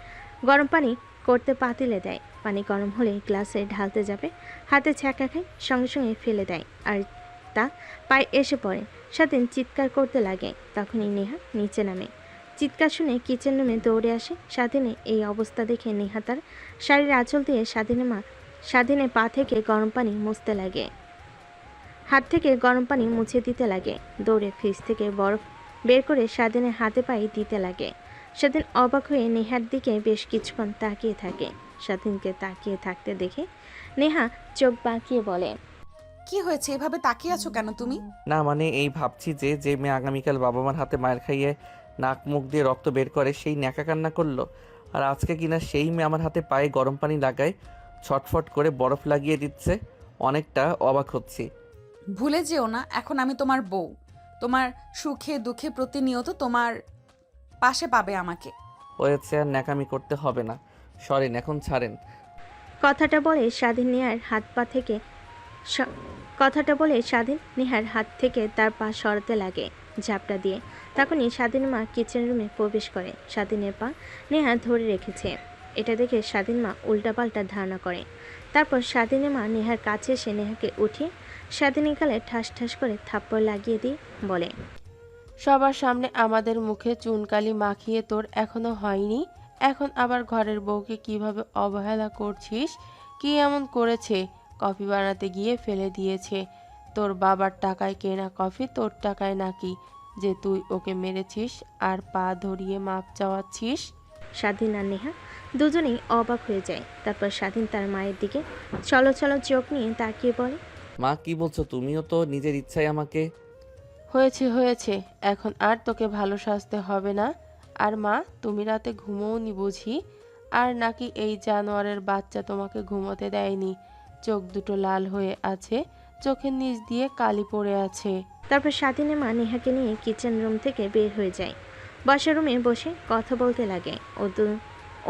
গরম পানি করতে পাতিলে দেয়। পানি গরম হলে গ্লাসে ঢালতে যাবে, হাতে ছ্যাঁকা খায়, সঙ্গে সঙ্গে ফেলে দেয়, আর তা পায়ে এসে পড়ে। স্বাধীন চিৎকার করতে লাগে। তখনই নেহা নিচে নামে। চিৎকার শুনে কিচেন রুমে দৌড়ে আসে। স্বাধীনের এই অবস্থা দেখে নেহা তার শাড়ির আঁচল দিয়ে স্বাধীনের পা থেকে গরম পানি মুছতে লাগে, হাত থেকে গরম পানি মুছে দিতে লাগে। দৌড়ে ফ্রিজ থেকে বরফ বের করে স্বাধীনের হাতে পায়ে দিতে লাগে। স্বাধীন অবাক হয়ে নেহার দিকে বেশ কিছুক্ষণ তাকিয়ে থাকে। স্বাধীনকে তাকিয়ে থাকতে দেখে নেহা চোখ বাঁকিয়ে বলে, কি হয়েছে, এভাবে তাকিয়ে আছো কেন তুমি? না মানে এই ভাবছি যে যে মেয়ে আগামীকাল বাবা মার হাতে মায়ের খাইয়ে নাক মুখ দিয়ে রক্ত বের করে সেই ন্যাকা কান্না করলো, আর আজকে কিনা সেই মেয়ে আমার হাতে পায়ে গরম পানি লাগায় ছটফট করে বরফ লাগিয়ে দিচ্ছে। অনেকটা অবাক হচ্ছি। ভুলে যেও না, এখন আমি তোমার বউ। তোমার সুখে দুঃখে প্রতিনিয়ত তোমার পাশে পাবে আমাকে। হয়েছে, আর ন্যাকামি করতে হবে না, সরেন এখন, ছাড়েন। কথাটা বলে স্বাধীন নেহার হাত থেকে তার পা সরাতে লাগে ঝাপটা দিয়ে। তখনই স্বাধীন মা কিচেন রুমে প্রবেশ করে। স্বাধীনের পা নেহা ধরে রেখেছে। এটা দেখে স্বাধীন মা উল্টাপাল্টা ধারণা করে। তারপর স্বাধীনের মা নেহার কাছে এসে নেহাকে উঠিয়ে স্বাধীনের গালে ঠাস ঠাস করে থাপ্পড় লাগিয়ে দিয়ে বলে, সবার সামনে আমাদের মুখে চুনকালি মাখিয়ে তোর এখনো হয়নি, এখন আবার ঘরের বউকে কিভাবে অবহেলা করছিস? কি এমন করেছে? কফি বানাতে গিয়ে ফেলে দিয়েছে। তোর বাবার টাকায় কেনা কফি তোর টাকায় নাকি যে তুই ওকে মেরেছিস আর পা ধরিয়ে মাপ চাওয়াচ্ছিস? স্বাধীন আর নেহা দুজনেই অবাক হয়ে যায়। তারপর স্বাধীন তার মায়ের দিকে চলো চোখ নিয়ে তাকিয়ে বলে, মা কি বলছো? তুমিও তো নিজের ইচ্ছায় আমাকে। হয়েছে, এখন আর তোকে ভালো সাজতে হবে না। আর মা, তুমি রাতে ঘুমোওনি বুঝি? আর নাকি এই জানোয়ারের বাচ্চা তোমাকে ঘুমোতে দেয়নি? চোখ দুটো লাল হয়ে আছে, চোখের নিচ দিয়ে কালি পড়ে আছে। তারপর স্বাধীনের মা নেহাকে নিয়ে কিচেন রুম থেকে বের হয়ে যায়। বসার রুমে বসে কথা বলতে লাগে।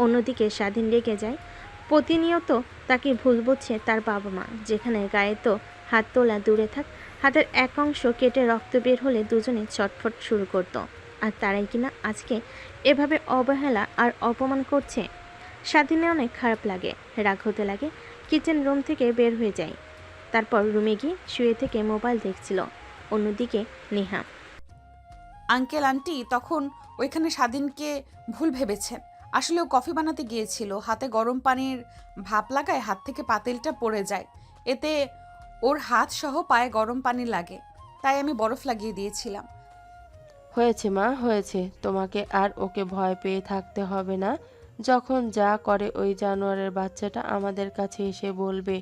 অন্যদিকে স্বাধীন রেগে যায়। প্রতিনিয়ত তাকে ভুল বুঝছে তার বাবা মা। যেখানে গায়ে তো হাত তোলা দূরে থাক, হাতের এক অংশ কেটে রক্ত বের হলে দুজনে ছটফট শুরু করত। আর তারাই কিনা আজকে এভাবে অবহেলা আর অপমান করছে। স্বাধীনের অনেক খারাপ লাগে, রাগ হতে লাগে। কিচেন রুম থেকে বের হয়ে যায়। তারপর রুমে গিয়ে শুয়ে থেকে মোবাইল দেখছিল। অন্যদিকে নেহা। আঙ্কেল আন্টি তখন ওইখানে স্বাধীনকে ভুল ভেবেছেন। আসলে ও কফি বানাতে গিয়েছিল, হাতে গরম পানির ভাপ লাগায় হাত থেকে পাতিলটা পড়ে যায়। এতে ওর হাত সহ পায়ে গরম পানি লাগে, তাই আমি বরফ লাগিয়ে দিয়েছিলাম। হয়েছে মা, হয়েছে। তোমাকে আর ওকে ভয় পেয়ে থাকতে হবে না। যখন যা করে ওই জানোয়ারের বাচ্চাটা আমাদের কাছে এসে বলবে।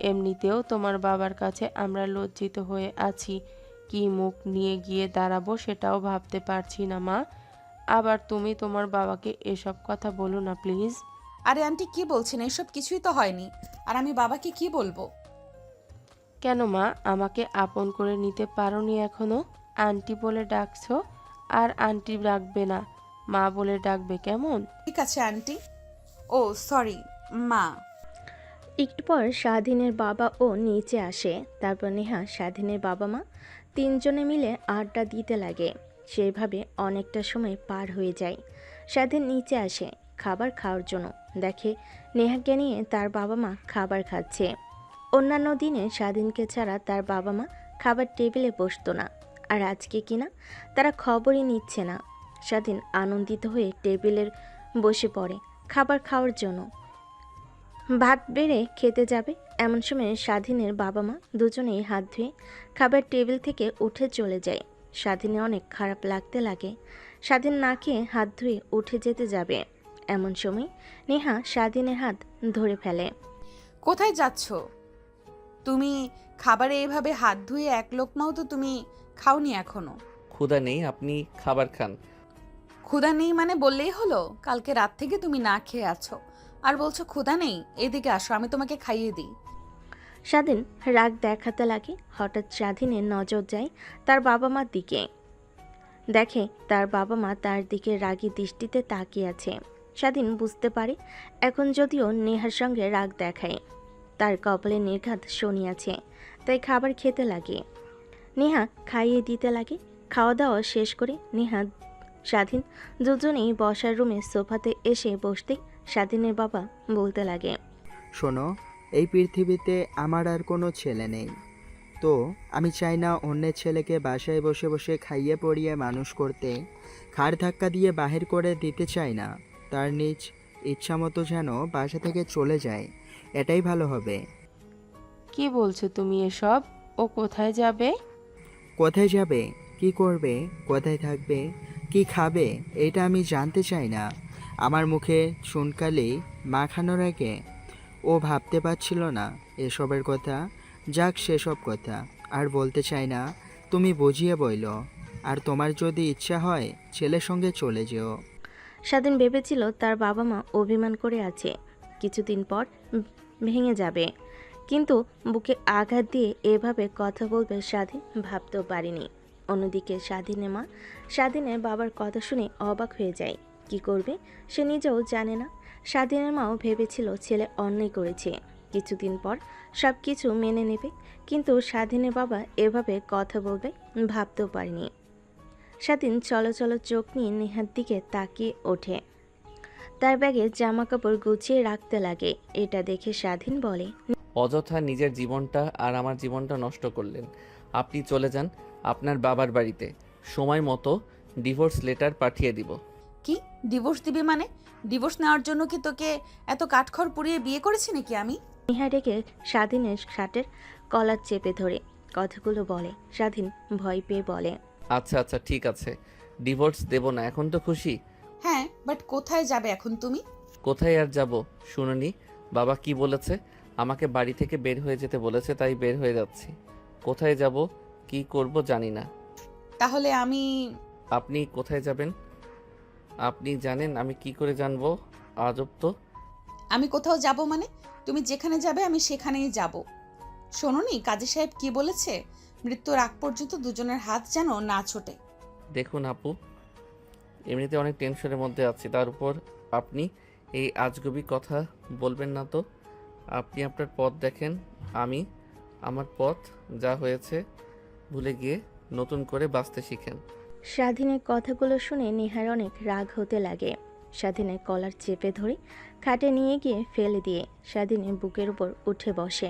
এমনিতেও তোমার বাবার কাছে আমরা লজ্জিত হয়ে আছি, কি মুখ নিয়ে গিয়ে দাঁড়াবো সেটাও ভাবতে পারছি না মা। আবার তুমি তোমার বাবাকে এসব কথা বলো না প্লিজ। আরে আন্টি কি বলছেন, এসব কিছুই তো হয়নি। আর আমি বাবাকে কি বলবো? কেন মা, আমাকে আপন করে নিতে পারোনি এখনো? আন্টি বলে ডাকছো, আর আন্টি ডাকবে না, মা বলে ডাকবে কেমন? ঠিক আছে আন্টি। ও সরি মা। একটু পর স্বাধীনের বাবা ও নিচে আসে। তারপর নেহা, স্বাধীনের বাবা মা তিনজনে মিলে আড্ডা দিতে লাগে। সেভাবে অনেকটা সময় পার হয়ে যায়। স্বাধীন নিচে আসে খাবার খাওয়ার জন্য। দেখে নেহাকে নিয়ে তার বাবা মা খাবার খাচ্ছে। অন্যান্য দিনে স্বাধীনকে ছাড়া তার বাবা মা খাবার টেবিলে বসতো না, আর আজকে কিনা তারা খবরই নিচ্ছে না। স্বাধীন আনন্দিত হয়ে টেবিলের বসে পড়ে খাবার খাওয়ার জন্য। ভাত বেড়ে খেতে যাবে এমন সময় স্বাধীনের বাবা মা দুজনেই হাত ধুয়ে খাবার টেবিল থেকে উঠে চলে যায়। স্বাধীনের অনেক খারাপ লাগতে লাগে। স্বাধীন না খেয়ে হাত ধুয়ে উঠে যেতে যাবে এমন সময় নেহা স্বাধীনের হাত ধরে ফেলে। কোথায় যাচ্ছ তুমি? খাবারে এভাবে হাত ধুয়ে এক লোকমাও তো তুমি খাওনি এখনো। ক্ষুধা নেই, আপনি খাবার খান। ক্ষুধা নেই মানে বললেই হলো? কালকে রাত থেকে তুমি না খেয়ে আছো আর বলছো ক্ষুধা নেই। এদিকে আসো, আমি তোমাকে খাইয়ে দিই। স্বাধীন রাগ দেখাতে লাগে। হঠাৎ স্বাধীনের নজর যায় তার বাবা মার দিকে। দেখে তার বাবা মা তার দিকে রাগী দৃষ্টিতে তাকিয়ে আছে। স্বাধীন বুঝতে পারে এখন যদিও নেহার সঙ্গে রাগ দেখায়, তার কপালে নির্ঘাত শনি আছে, তাই খাবার খেতে লাগে। নেহা খাইয়ে দিতে লাগে। খাওয়া দাওয়া শেষ করে নেহা স্বাধীন দুজনেই বসার রুমে সোফাতে এসে বসতেই স্বাধীনের বাবা বলতে লাগে, শোনো, এই পৃথিবীতে আমার আর কোনো ছেলে নেই, তো আমি চাই না অন্যের ছেলেকে বাসায় বসে বসে খাইয়ে পড়িয়ে মানুষ করতে। ঘাড় ধাক্কা দিয়ে বাহির করে দিতে চাই না। তার নিজ ইচ্ছা মতো যেন বাসা থেকে চলে যায়, এটাই ভালো হবে। কি বলছো তুমি এসব? ও কোথায় যাবে? কোথায় যাবে, কি করবে, কোথায় থাকবে, কি খাবে, এটা আমি জানতে চাই না। আমার মুখে চুনকালি মাখানোর আগে ও ভাবতে পারছিল না এসবের কথা। যাক সেসব কথা আর বলতে চাই না, তুমি বুঝিয়ে বইলো। আর তোমার যদি ইচ্ছা হয় ছেলের সঙ্গে চলে যেও। স্বাধীন ভেবেছিল তার বাবা মা অভিমান করে আছে, কিছুদিন পর ভেঙে যাবে, কিন্তু বুকে আঘাত দিয়ে এভাবে কথা বলবে স্বাধীন ভাবতেও পারেনি। অন্যদিকে স্বাধীনের মা স্বাধীনের বাবার কথা শুনে অবাক হয়ে যায়। কি করবে সে নিজেও জানে না। স্বাধীনের মাও ভেবেছিল ছেলে অন্যায় করেছে, কিছুদিন পর সব কিছু মেনে নেবে, কিন্তু স্বাধীনের বাবা এভাবে কথা বলবে ভাবতেও পারেনি। স্বাধীন চলো চলো চোখ নিয়ে নেহার দিকে তাকিয়ে ওঠে। তার ব্যাগে জামা কাপড় গুছিয়ে রাখতে লাগে। এটা দেখে স্বাধীন বলে, অযথা নিজের জীবনটা আর আমার জীবনটা নষ্ট করলেন। আপনি চলে যান আপনার বাবার বাড়িতে। সময় মতো ডিভোর্স লেটার পাঠিয়ে দিব। কি ডিভোর্স দিবি মানে? ডিভোর্স নেওয়ার জন্য কি তোকে এত কাঠখড় পুড়িয়ে বিয়ে করেছি নাকি আমি? নেহা রেখে স্বাধীনের শার্টের কলার চেপে ধরে কথাগুলো বলে। স্বাধীন ভয় পেয়ে বলে, আচ্ছা আচ্ছা ঠিক আছে, ডিভোর্স দেব না, এখন তো খুশি। হ্যাঁ, বাট কোথায় যাবে এখন তুমি? কোথায় আর যাব? শুনুনি বাবা কি বলেছে, আমাকে বাড়ি থেকে বের হয়ে যেতে বলেছে, তাই বের হয়ে যাচ্ছি। কোথায় যাব কি করব জানি না। তাহলে আমি আপনি কোথায় যাবেন আপনি জানেন, আমি কি করে জানবো? আজব তো। আমি কোথাও যাব মানে? তুমি যেখানে যাবে আমি সেখানেই যাব। শোনোনি কাজী সাহেব কি বলেছে? মৃত্যুর আগ পর্যন্ত দুজনের হাত যেন না ছোটে। দেখুন আপু, এমনিতে অনেক টেনশনের মধ্যে আছি, তার উপর আপনি এই আজগুবি কথা বলবেন না তো। আপনি আপনার পথ দেখেন, আমি আমার পথ। যা হয়েছে ভুলে গিয়ে নতুন করে বাঁচতে শিখেন। স্বাধীনের কথাগুলো শুনে নেহার অনেক রাগ হতে লাগে। স্বাধীনের কলার চেপে ধরে খাটে নিয়ে গিয়ে ফেলে দিয়ে স্বাধীনের বুকের উপর উঠে বসে।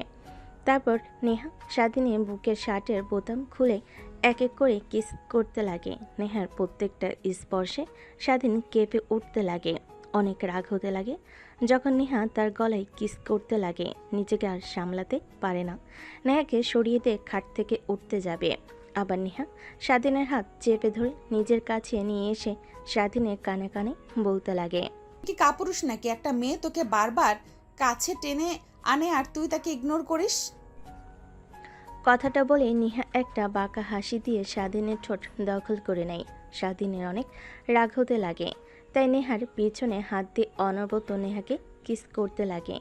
তারপর নেহা স্বাধীনের বুকের শার্টের বোতাম খুলে এক এক করে কিস করতে লাগে। নেহার প্রত্যেকটা স্পর্শে স্বাধীন কেঁপে উঠতে লাগে, অনেক রাগ হতে লাগে। যখন নেহা তার গলায় কিস করতে লাগে নিজেকে আর সামলাতে পারে না, নেহাকে সরিয়ে দিয়ে খাট থেকে উঠতে যাবে। আবার নেহা স্বাধীনের হাত চেপে ধরে নিজের কাছে নিয়ে এসে স্বাধীনের কানে কানে বলতে লাগে, কি কাপুরুষ নাকি একটা মেয়ে তোকে বারবার কাছে টেনে আনে আর তুই তাকে ইগনোর করিস? কথাটা বলে নেহা একটা বাঁকা হাসি দিয়ে স্বাধীনের ঠোঁট দখল করে নেয়। স্বাধীনের অনেক রাগ হতে লাগে, তাই নেহার পিছনে হাত দিয়ে অনবরত নেহাকে কিস করতে লাগে।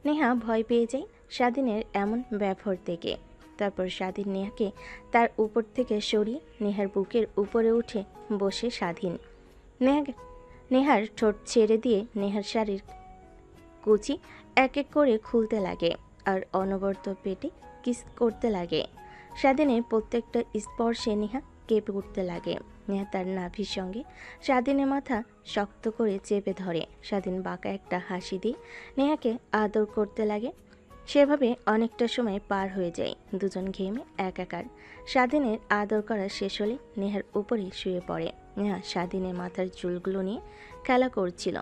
নেহা ভয় পেয়ে যায় স্বাধীনের এমন ব্যবহার থেকে। তারপর স্বাধীন নেহাকে তার উপর থেকে সরিয়ে নেহার বুকের উপরে উঠে বসে স্বাধীন নেহার ঠোঁট ছেড়ে দিয়ে নেহার শাড়ির কুচি এক এক করে খুলতে লাগে আর অনবরত পেটে কিস করতে লাগে। স্বাধীনের প্রত্যেকটা স্পর্শে নেহা কেঁপে উঠতে লাগে। নেহা তার নাভির সঙ্গে স্বাধীনের মাথা শক্ত করে চেপে ধরে। স্বাধীন বাঁকা একটা হাসি দিয়ে নেহাকে আদর করতে লাগে। সেভাবে অনেকটা সময় পার হয়ে যায়, দুজন ঘেমে একাকার। স্বাধীনের আদর করা শেষ হলে নেহার উপরেই শুয়ে পড়ে। নেহা স্বাধীনের মাথার চুলগুলো নিয়ে খেলা করছিল।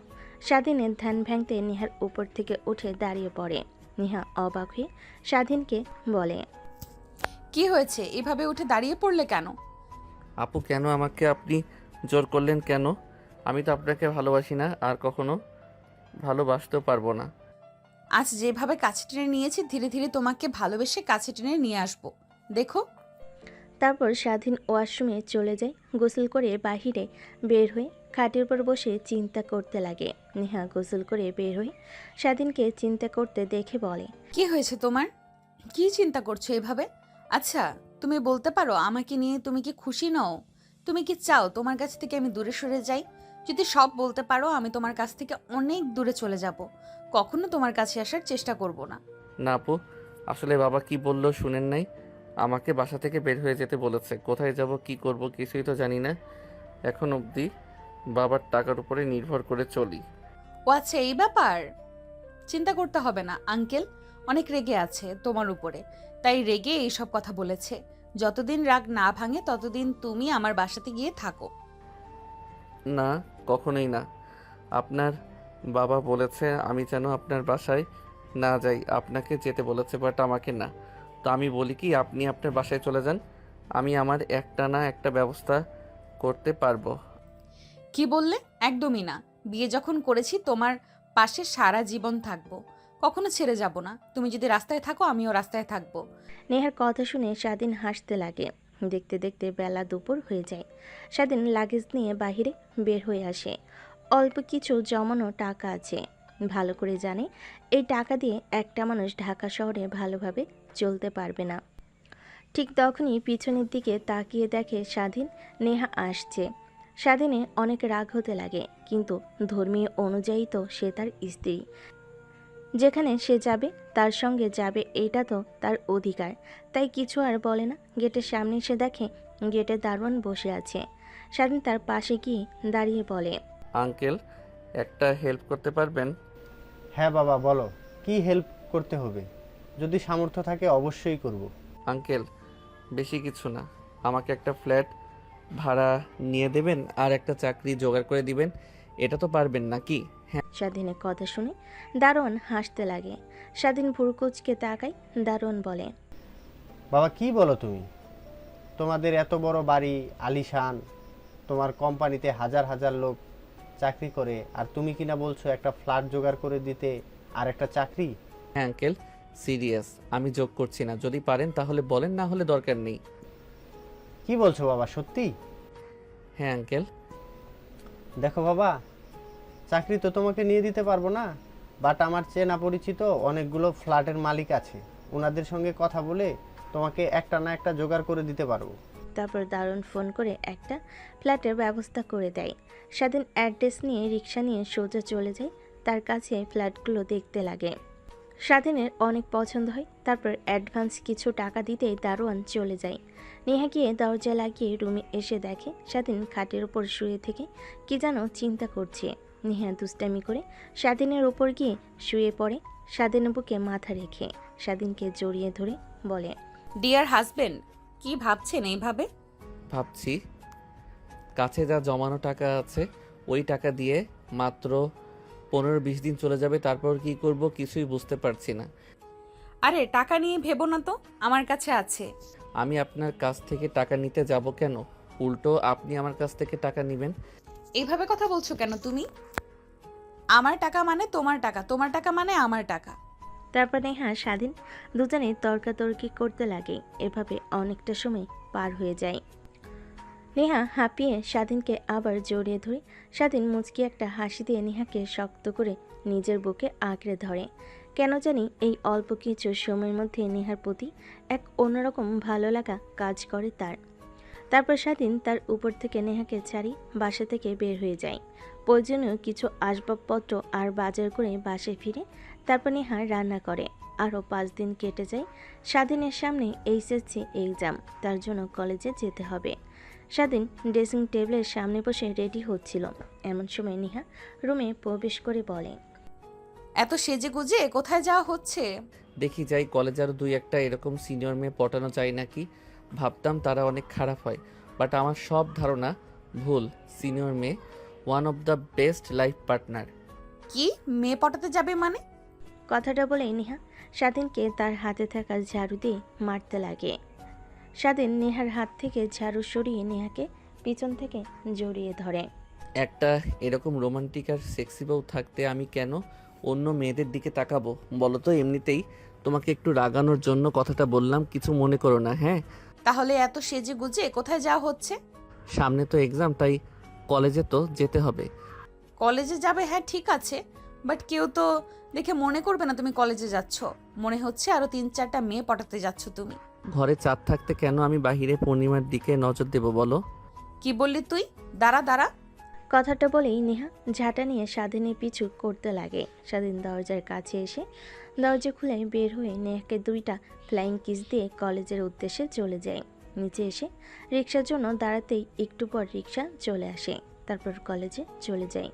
স্বাধীনের ধ্যান ভাঙতে নেহার উপর থেকে উঠে দাঁড়িয়ে পড়ে। নেহা অবাক হয়ে স্বাধীনকে বলে, কি হয়েছে, এভাবে উঠে দাঁড়িয়ে পড়লে কেন? আপু কেন আমাকে আপনি জোর করলেন কেন? আমি তো আপনাকে ভালোবাসি না, আর কখনো ভালোবাসতেও পারবো না। আজ যেভাবে কাছে টেনে নিয়েছি ধীরে ধীরে তোমাকে ভালোবেসে কাছে টেনে নিয়ে আসবো, দেখো। তারপর স্বাধীন ওয়াশরুমে চলে যায়। গোসল করে বাহিরে বের হয়ে খাটের উপর বসে চিন্তা করতে লাগে। নেহা গোসল করে বের হয়ে স্বাধীনকে চিন্তা করতে দেখে বলে, কি হয়েছে তোমার? কি চিন্তা করছো এভাবে? আচ্ছা তুমি বলতে পারো আমাকে নিয়ে তুমি কি খুশি নও? তুমি কি চাও তোমার কাছ থেকে আমি দূরে সরে যাই? যদি সব বলতে পারো আমি তোমার কাছ থেকে অনেক দূরে চলে যাব, কখনো তোমার কাছে আসার চেষ্টা করব না। না আপু, আসলে বাবা কি বললো শুনেন নাই? আমাকে বাসা থেকে বের হয়ে যেতে বলেছে। কোথায় যাব কি করব কিছুই তো জানি না। এখন অবধি বাবার টাকার উপরে নির্ভর করে চলি। ও আচ্ছা এই ব্যাপার, চিন্তা করতে হবে না। আঙ্কেল অনেক রেগে আছে তোমার উপরে, তাই রেগে এইসব কথা বলেছে। যতদিন রাগ না ভাঙে ততদিন তুমি আমার বাসাতে গিয়ে থাকো। না, কখনোই না। আপনার বাবা বলেছে আমি যেন আপনার বাসায় না যাই। আপনাকে যেতে বলেছে, বাট আমাকে না। তো আমি বলি কি আপনি আপনার বাসায় চলে যান, আমি আমার একটা না একটা ব্যবস্থা করতে পারবো। কি বললে? একদমই না। বিয়ে যখন করেছি তোমার পাশে সারা জীবন থাকবো, কখনো ছেড়ে যাব না। তুমি যদি রাস্তায় থাকো আমিও রাস্তায় থাকবো। নেহার কথা শুনে স্বাধীন হাসতে লাগে। দেখতে দেখতে বেলা দুপুর হয়ে যায়। স্বাধীন লাগেজ নিয়ে বাহিরে বের হয়ে আসে। অল্প কিছু জমানো টাকা আছে। ভালো করে জানে এই টাকা দিয়ে একটা মানুষ ঢাকা শহরে ভালোভাবে চলতে পারবে না। ঠিক তখনই পিছনের দিকে তাকিয়ে দেখে স্বাধীন নেহা আসছে। স্বাধীনে অনেক রাগ হতে লাগে, কিন্তু ধর্মীয় অনুযায়ী তো সে তার স্ত্রী। যেখানে সে যাবে তার সঙ্গে যাবে, এটা তো তার অধিকার। তাই কিছু আর বলে না। গেটের সামনে এসে দেখে গেটে দারোয়ান বসে আছে। স্বাধীন তার পাশে গিয়ে দাঁড়িয়ে বলে, আঙ্কেল, একটা হেল্প করতে পারবেন? হ্যাঁ বাবা, বলো কি হেল্প করতে হবে? যদি সামর্থ্য থাকে অবশ্যই করব। আঙ্কেল, বেশি কিছু না, আমাকে একটা ফ্ল্যাট ভাড়া নিয়ে দেবেন আর একটা চাকরি জোগাড় করে দিবেন। এটা তো পারবেন নাকি? হ্যাঁ। স্বাধীনের কথা শুনে দারোয়ান হাসতে লাগে। স্বাধীন ভুরুকুচকে তাকায়। দারোয়ান বলে, বাবা কি বলো তুমি? তোমাদের এত বড় বাড়ি, আলিশান, তোমার কোম্পানিতে হাজার হাজার লোক চাকরি করে, আর তুমি কিনা বলছো একটা ফ্ল্যাট জোগাড় করে দিতে আর একটা চাকরি? হ্যাঁ আঙ্কেল, সিরিয়াস, আমি যোগ করছি না। যদি পারেন তাহলে বলেন, না হলে দরকার নেই। কি বলছো বাবা, সত্যি? হ্যাঁ আঙ্কেল। দেখো বাবা, চাকরি তো তোমাকে নিয়ে দিতে পারবো না, বাট আমার চেনা পরিচিত অনেকগুলো ফ্ল্যাটের মালিক আছে, ওনাদের সঙ্গে কথা বলে তোমাকে একটা না একটা জোগাড় করে দিতে পারবো। তারপর দারোয়ান ফোন করে একটা ফ্ল্যাটের ব্যবস্থা করে দেয়। স্বাধীন অ্যাড্রেস নিয়ে রিক্সা নিয়ে সোজা চলে যায়। তার কাছে ফ্ল্যাটগুলো দেখতে লাগে। স্বাধীনের অনেক পছন্দ হয়। তারপর অ্যাডভান্স কিছু টাকা দিতেই দারোয়ান চলে যায়। নেহা গিয়ে দরজা লাগিয়ে রুমে এসে দেখে স্বাধীন খাটের উপর শুয়ে থেকে কি যেন চিন্তা করছে। নেহা দুষ্টামি করে স্বাধীনের ওপর গিয়ে শুয়ে পড়ে। স্বাধীনের বুকে মাথা রেখে স্বাধীনকে জড়িয়ে ধরে বলে, ডিয়ার হাজবেন্ড, কি ভাবছেন এইভাবে? ভাবছি কাছে যা জমানো টাকা আছে ওই টাকা দিয়ে মাত্র 15-20 দিন চলে যাবে, তারপর কি করব কিছুই বুঝতে পারছি না। আরে টাকা নিয়ে ভেবো না তো, আমার কাছে আছে। আমি আপনার কাছ থেকে টাকা নিতে যাব কেন? উল্টো আপনি আমার কাছ থেকে টাকা নেবেন। এইভাবে কথা বলছো কেন তুমি? আমার টাকা মানে তোমার টাকা, তোমার টাকা মানে আমার টাকা। তারপর নেহা স্বাধীন দুজনে তর্কাতর্কি করতে লাগে। এভাবে অনেকটা সময় পার হয়ে যায়। নেহা হাঁপিয়ে স্বাধীনকে আবার জড়িয়ে ধরে স্বাধীন মুচকি একটা হাসি দিয়ে নেহাকে শক্ত করে নিজের বুকে আঁকড়ে ধরে। কেন জানি এই অল্প কিছু সময়ের মধ্যে নেহার প্রতি এক অন্যরকম ভালো লাগা কাজ করে তার। তারপর স্বাধীন তার উপর থেকে নেহাকে ছাড়ি বাসা থেকে বের হয়ে যায়। প্রয়োজনীয় কিছু আসবাবপত্র আর বাজার করে বাসায় ফিরে তারপর নেহা রান্না করে। আরও 5 দিন কেটে যায়। স্বাধীনের সামনে এইচএসসি এক্সাম, তার জন্য কলেজে যেতে হবে। স্বাধীন ড্রেসিং টেবিলের সামনে বসে রেডি হচ্ছিল। এমন সময় নেহা রুমে প্রবেশ করে বলে, এত সেজে গুজে কোথায় যাওয়া হচ্ছে? দেখি যাই কলেজে আরও 2-1টা এরকম সিনিয়র মেয়ে পটানো যায় নাকি। ভাবতাম তারা অনেক খারাপ হয়, বাট আমার সব ধারণা ভুল। সিনিয়র মেয়ে one of the best life partner. কি মেয়ে পটাতে যাবে মানে? কথাটা বলে নেহা স্বাধীনকে তার হাতে থাকা ঝাড়ু দিয়ে মারতে লাগে। স্বাধীন নেহার হাত থেকে ঝাড়ু সরিয়ে নেহাকে পিছন থেকে জড়িয়ে ধরে। একটা এরকম রোমান্টিক আর সেক্সি বউ থাকতে আমি কেন অন্য মেয়েদের দিকে তাকাবো বলো তো? এমনিতেই তোমাকে একটু রাগানোর জন্য কথাটা বললাম, কিছু মনে করো না। হ্যাঁ, তাহলে এত সেজে গুজে কোথায় যাওয়া হচ্ছে? সামনে তো এক্সাম, তাই কলেজে তো যেতে হবে। কলেজে যাবে, হ্যাঁ ঠিক আছে, বাট কেউ তো দেখে মনে করবে না তুমি কলেজে যাচ্ছ। মনে হচ্ছে আরো 3-4টা মেয়ে পটাতে যাচ্ছ তুমি। ঘরে চাঁদ থাকতে কেন আমি বাহিরে পূর্ণিমার দিকে নজর দেব বলো? কি বললি তুই? দাঁড়া দাঁড়া। কথাটা বলেই নেহা ঝাঁটা নিয়ে স্বাধীনের পিছু করতে লাগে। স্বাধীন দরজার কাছে এসে দরজা খুলে বের হয়ে নেহাকে 2টা ফ্লাইং কিস দিয়ে কলেজের উদ্দেশ্যে চলে যায়। নিচে এসে রিক্সার জন্য দাঁড়াতেই একটু পর রিক্সা চলে আসে। তারপর কলেজে চলে যায়।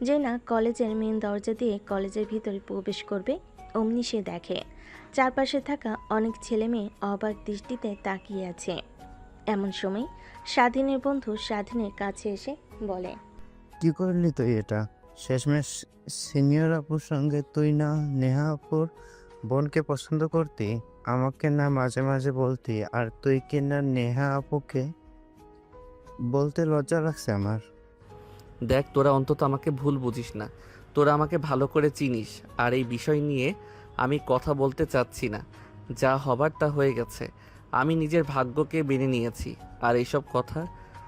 যে না কলেজের মেন দরজা দিয়ে কলেজের ভিতরে প্রবেশ করবে, অমনি সে দেখে চারপাশে থাকা অনেক ছেলে মেয়ে অবাক দৃষ্টিতে তাকিয়ে আছে। এমন সময় স্বাধীনের বন্ধু স্বাধীনের কাছে এসে বলে, কি করলি তুই এটা? শেষমেশ সিনিয়র আপুর সঙ্গে তুই না নেহা আপুর বোনকে পছন্দ করতি, আমাকে না মাঝে মাঝে বলতি, আর তুই কি না নেহা আপুকে বলতে লজ্জা লাগছে আমার। দেখ তোরা অন্তত আমাকে ভুল বুঝিস না, তোরা আমাকে ভালো করে চিনিস। আর এই বিষয় নিয়ে আমি কথা বলতে চাচ্ছি না, যা হবার তা হয়ে গেছে। আমি নিজের ভাগ্যকে মেনে নিয়েছি। আর এইসব কথা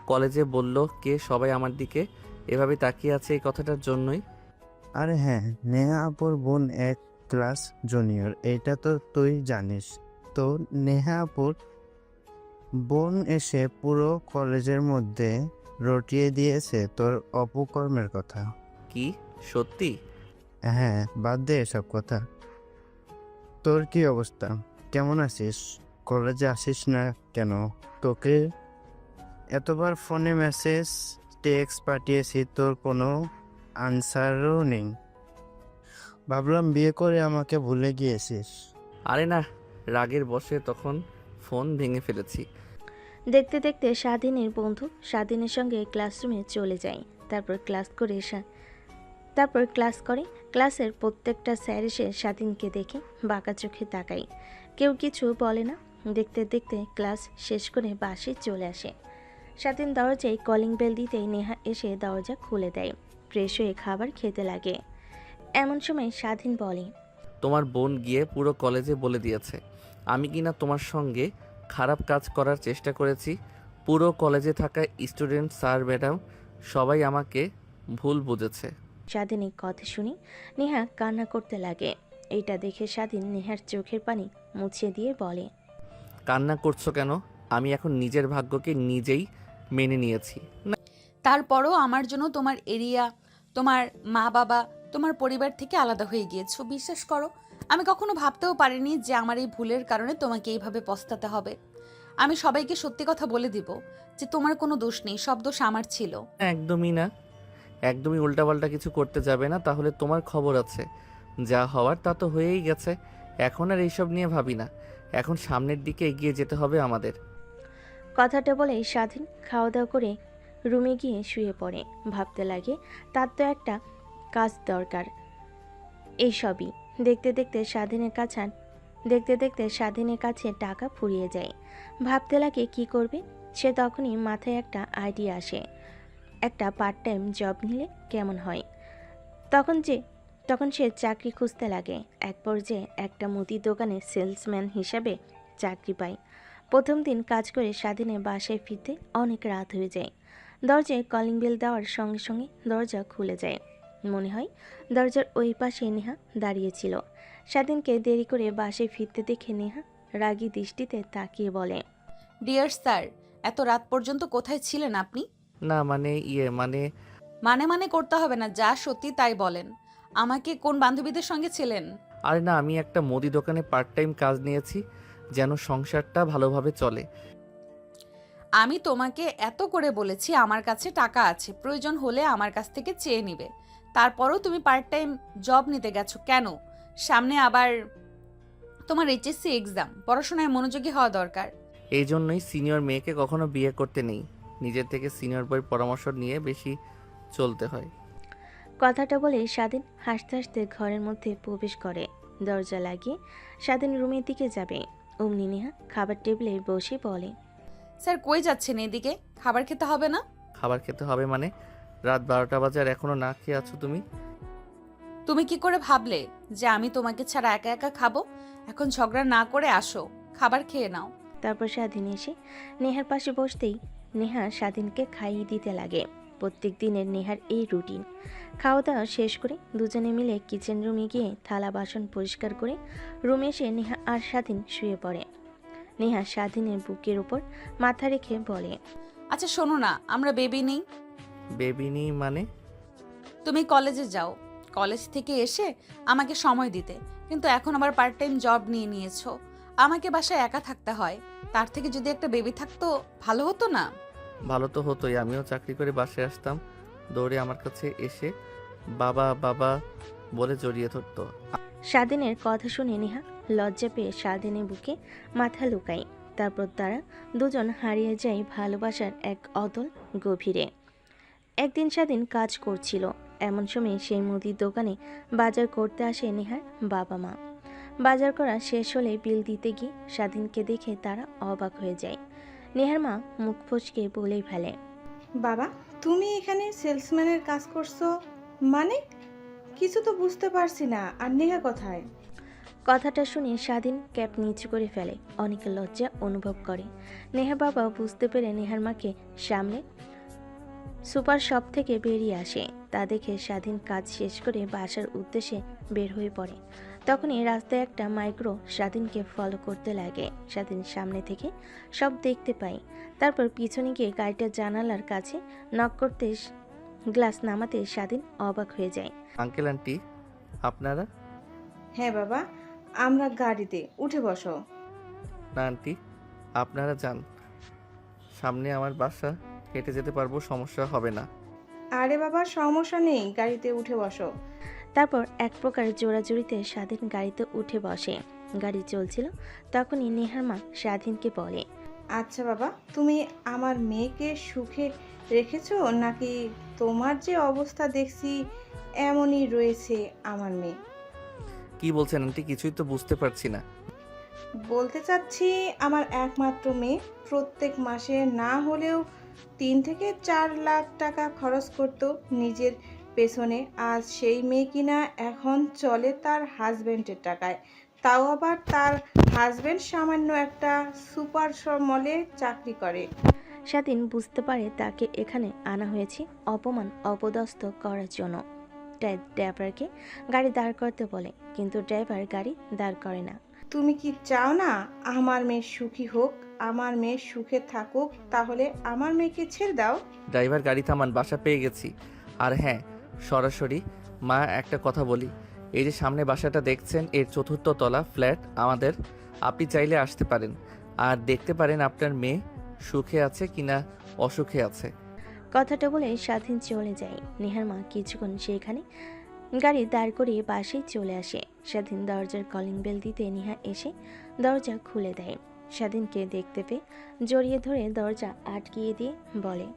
কলেজে বলল কে? সবাই আমার দিকে এভাবে তাকিয়ে আছে এই কথাটার জন্যই। আরে হ্যাঁ, নেহা আপুর বোন 1 ক্লাস জুনিয়র, এটা তো তুই জানিস। তো নেহা আপুর বোন এসে পুরো কলেজের মধ্যে রটিয়ে দিয়েছে তোর অপকর্মের কথা। কি সত্যি? হ্যাঁ, বাদ দে এসব কথা। তোর কি অবস্থা? কেমন আছিস? কলেজে আসিস না কেন? তোকে এতবার ফোনে মেসেজ টেক্সট পাঠিয়েছি, তোর কোনো আনসারও নেই। ভাবলাম বিয়ে করে আমাকে ভুলে গিয়েছিস। আরে না, রাগের বশে তখন ফোন ভেঙে ফেলেছি। দেখতে দেখতে স্বাধীনের বন্ধু স্বাধীনের সঙ্গে ক্লাসরুমে চলে যায়। তারপর ক্লাস করে। ক্লাসের প্রত্যেকটা স্যার এসে স্বাধীনকে দেখে বাঁকা চোখে তাকায়। কেউ কিছু বলে না। দেখতে দেখতে ক্লাস শেষ করে বাসে চলে আসে। স্বাধীন দরজায় কলিং বেল দিতেই নেহা এসে দরজা খুলে দেয়। ফ্রেশ হয়ে খাবার খেতে লাগে। এমন সময় স্বাধীন বলে, তোমার বোন গিয়ে পুরো কলেজে বলে দিয়েছে আমি কিনা তোমার সঙ্গে খারাপ কাজ করার চেষ্টা করেছি। পুরো কলেজে থাকা স্টুডেন্ট, স্যার, ম্যাডাম সবাই আমাকে ভুল বুঝেছে। স্বাধীনের কথা শুনে নেহা কান্না করতে লাগে। এইটা দেখে স্বাধীন নেহার চোখের পানি মুছিয়ে দিয়ে বলে, কান্না করছো কেন? আমি এখন নিজের ভাগ্যকে নিজেই মেনে নিয়েছি। তারপরও আমার জন্য তোমার এরিয়া, তোমার মা বাবা, তোমার পরিবার থেকে আলাদা হয়ে গিয়েছো। বিশ্বাস করো, আমি কখনো ভাবতেও পারিনি যে আমার এই ভুলের কারণে তোমাকে এইভাবে পস্তাতে হবে। আমি সবাইকে সত্যি কথা বলে দিব যে তোমার কোনো দোষ নেই, সব দোষ আমার ছিল। একদমই না, একদমই উল্টাপাল্টা কিছু করতে যাবে না, তাহলে তোমার খবর আছে। যা হওয়ার তা তো হয়েই গেছে, এখন আর এইসব নিয়ে ভাবি না। এখন সামনের দিকে এগিয়ে যেতে হবে আমাদের। কথাটা বলে স্বাধীন খাওয়া দাওয়া করে রুমে গিয়ে শুয়ে পড়ে। ভাবতে লাগে তার তো একটা কাজ দরকার। এইসবই দেখতে দেখতে স্বাধীনের কাছে টাকা ফুরিয়ে যায়। ভাবতে লাগে কি করবে সে। তখনই মাথায় একটা আইডিয়া আসে, একটা পার্ট টাইম জব নিলে কেমন হয়। তখন সে চাকরি খুঁজতে লাগে। এক পর্যায়ে একটা মুদির দোকানে সেলসম্যান হিসাবে চাকরি পায়। প্রথম দিন কাজ করে স্বাধীনের বাসায় ফিরতে অনেক রাত হয়ে যায়। দরজায় কলিং বেল দেওয়ার সঙ্গে সঙ্গে দরজা খুলে যায়। মনে হয় দরজার ওই পাশে নেহা দাঁড়িয়েছিল। স্বাধীনকে দেরি করে বাসায় ফিরতে দেখে নেহা রাগী দৃষ্টিতে তাকিয়ে বলে, ডিয়ার স্যার, এত রাত পর্যন্ত কোথায় ছিলেন আপনি? না মানে মানে করতে হবে না, যা সত্যি তাই বলেন। আমাকে কোন বান্ধবীদের সঙ্গে ছিলেন? আরে না, আমি একটা মুদি দোকানে পার্ট টাইম কাজ নিয়েছি, যেন সংসারটা ভালোভাবে চলে। আমি তোমাকে এত করে বলেছি আমার কাছে টাকা আছে, প্রয়োজন হলে আমার কাছ থেকে চেয়ে নিবে। তারপরও তুমি পার্ট টাইম জব নিতে গেছো কেন? সামনে আবার তোমার এইচএসসি এক্সাম, পড়াশোনায় মনোযোগী হওয়া দরকার। এই জন্যই সিনিয়র মেয়েকে কখনো বিয়ে করতে নেই, নিজের থেকে সিনিয়র বইয়ের পরামর্শ নিয়ে বেশি চলতে হয়। কথাটা বলে স্বাধীন হাসতে হাসতে ঘরের মধ্যে প্রবেশ করে। দরজা লাগিয়ে স্বাধীন রুমের দিকে যাবে, অমনি নেহা খাবার টেবিলে বসে বলে, স্যার কই যাচ্ছেন? এদিকে খাবার খেতে হবে না? খাবার খেতে হবে মানে? রাত 12টা বাজে আর এখনো না খেয়ে আছো তুমি? তুমি কি করে ভাবলে যে আমি তোমাকে ছাড়া একা একা খাবো? এখন ঝগড়া না করে আসো, খাবার খেয়ে নাও। তারপর স্বাধীন এসে নেহার পাশে বসতেই নেহা স্বাধীনকে খাইয়ে দিতে লাগে। প্রত্যেক দিনের নেহার এই রুটিন। খাওয়া দাওয়া শেষ করে দুজনে মিলে কিচেন রুমে গিয়ে থালা বাসন পরিষ্কার করে রুমে এসে নেহা আর স্বাধীন শুয়ে পড়ে। নেহা স্বাধীনের বুকের উপর মাথা রেখে বলে, আচ্ছা শোনো না, আমরা বেবি নেই? বেবি নেই মানে? তুমি কলেজে যাও, কলেজ থেকে এসে আমাকে সময় দিতে, কিন্তু এখন আবার পার্ট টাইম জব নিয়ে নিয়েছো। আমাকে বাসায় একা থাকতে হয়, তার থেকে যদি একটা বেবি থাকতো ভালো হতো না? ভালো তো হতোই, আমিও চাকরি করে বাসায় আসতাম, দৌড়ে আমার কাছে এসে বাবা বাবা বলে জড়িয়ে ধরতো। স্বাধীনের কথা শুনে নেহা লজ্জা পেয়ে স্বাধীনের বুকে মাথা লুকায়। তারপর তারা দুজন হারিয়ে যায় ভালোবাসার এক অতল গভীরে। একদিন স্বাধীন কাজ করছিল, এমন সময় সেই মুদির দোকানে বাজার করতে আসে নেহার বাবা মা। বাজার করা শেষ হলে বিল দিতে গিয়ে স্বাধীনকে দেখে তারা অবাক হয়ে যায়। নেহার মা মুখ ফসকে বলেই ফেলে, বাবা, তুমি এখানে সেলসম্যানের কাজ করছো মানে? কিছু তো বুঝতে পারছি না। আর নেহা কোথায়? কথাটা শুনে স্বাধীন ক্যাপ নিচু করে ফেলে, অনেক লজ্জা অনুভব করে। নেহা বাবা বুঝতে পেরে নেহার মাকে সামনে সুপার শপ থেকে বেরিয়ে আসে। তা দেখে স্বাধীন কাজ শেষ করে বাসার উদ্দেশ্যে বের হয়ে পড়ে। তখনই রাস্তায় একটা মাইক্রো স্বাধীনকে ফলো করতে লাগে। স্বাধীন সামনে থেকে সব দেখতে পায়। তারপর পিছনে গিয়ে গাড়িটার জানালার কাছে নক করতে গ্লাস নামাতে স্বাধীন অবাক হয়ে যায়। আঙ্কেল আন্টি আপনারা? হ্যাঁ বাবা, আমরা গাড়িতে, উঠে বসো। না আন্টি, আপনারা যান, সামনে আমার বাসা, হেঁটে যেতে পারবো, সমস্যা হবে না। আরে বাবা, সমস্যা নেই, গাড়িতে উঠে বসো। তারপর এক প্রকার জোড়াজুড়িতে স্বাধীন গাড়িতে উঠে বসে। গাড়ি চলছিল, তখনই নেহার মা স্বাধীনকে বলে, আচ্ছা বাবা, তুমি আমার মেয়েকে সুখে রেখেছো নাকি তোমার যে অবস্থা দেখছি এমনই রয়েছে আমার মেয়ে? কি বলছেন আন্টি, কিছুই তো বুঝতে পারছি না। বলতে চাচ্ছি আমার একমাত্র মেয়ে প্রত্যেক মাসে না হলেও 3 থেকে 4 লাখ টাকা খরচ করতো নিজের পেছনে। আজ সেই মেয়ে কিনা এখন চলে তার হাজবেন্ডের টাকায়, তাও আবার তার হাজবেন্ড সামান্য একটা সুপার মলে চাকরি করে। স্বাধীন বুঝতে পারে তাকে এখানে আনা হয়েছে অপমান অপদস্থ করার জন্য। ড্রাইভারকে গাড়ি দাঁড় করতে বলে, কিন্তু ড্রাইভার গাড়ি দাঁড় করে না। তুমি কি চাও না আমার মেয়ে সুখী হোক, আমার মেয়ে সুখে থাকুক? তাহলে আমার মেয়েকে ছেড়ে দাও। ড্রাইভার গাড়ি থামান, বাসা পেয়ে গেছি। আর হ্যাঁ, সরাসরি মা একটা কথা বলি, এই যে সামনে বাসাটা দেখছেন, এর 4র্থ তলা ফ্ল্যাট আমাদের। আপনি চাইলে আসতে পারেন আর দেখতে পারেন আপনার মেয়ে সুখে আছে কিনা অসুখে আছে। কথাটা বলে স্বাধীন চলে যায়। নেহার মা কিছুক্ষণ সেখানে গাড়ি দাঁড় করিয়ে বাসেই চলে আসে। স্বাধীন দরজার কলিং বেল দিতে নেহা এসে দরজা খুলে দেয়। স্বাধীনকে দেখতে পেয়ে জড়িয়ে ধরে দরজা আটকিয়ে দিয়ে বলে,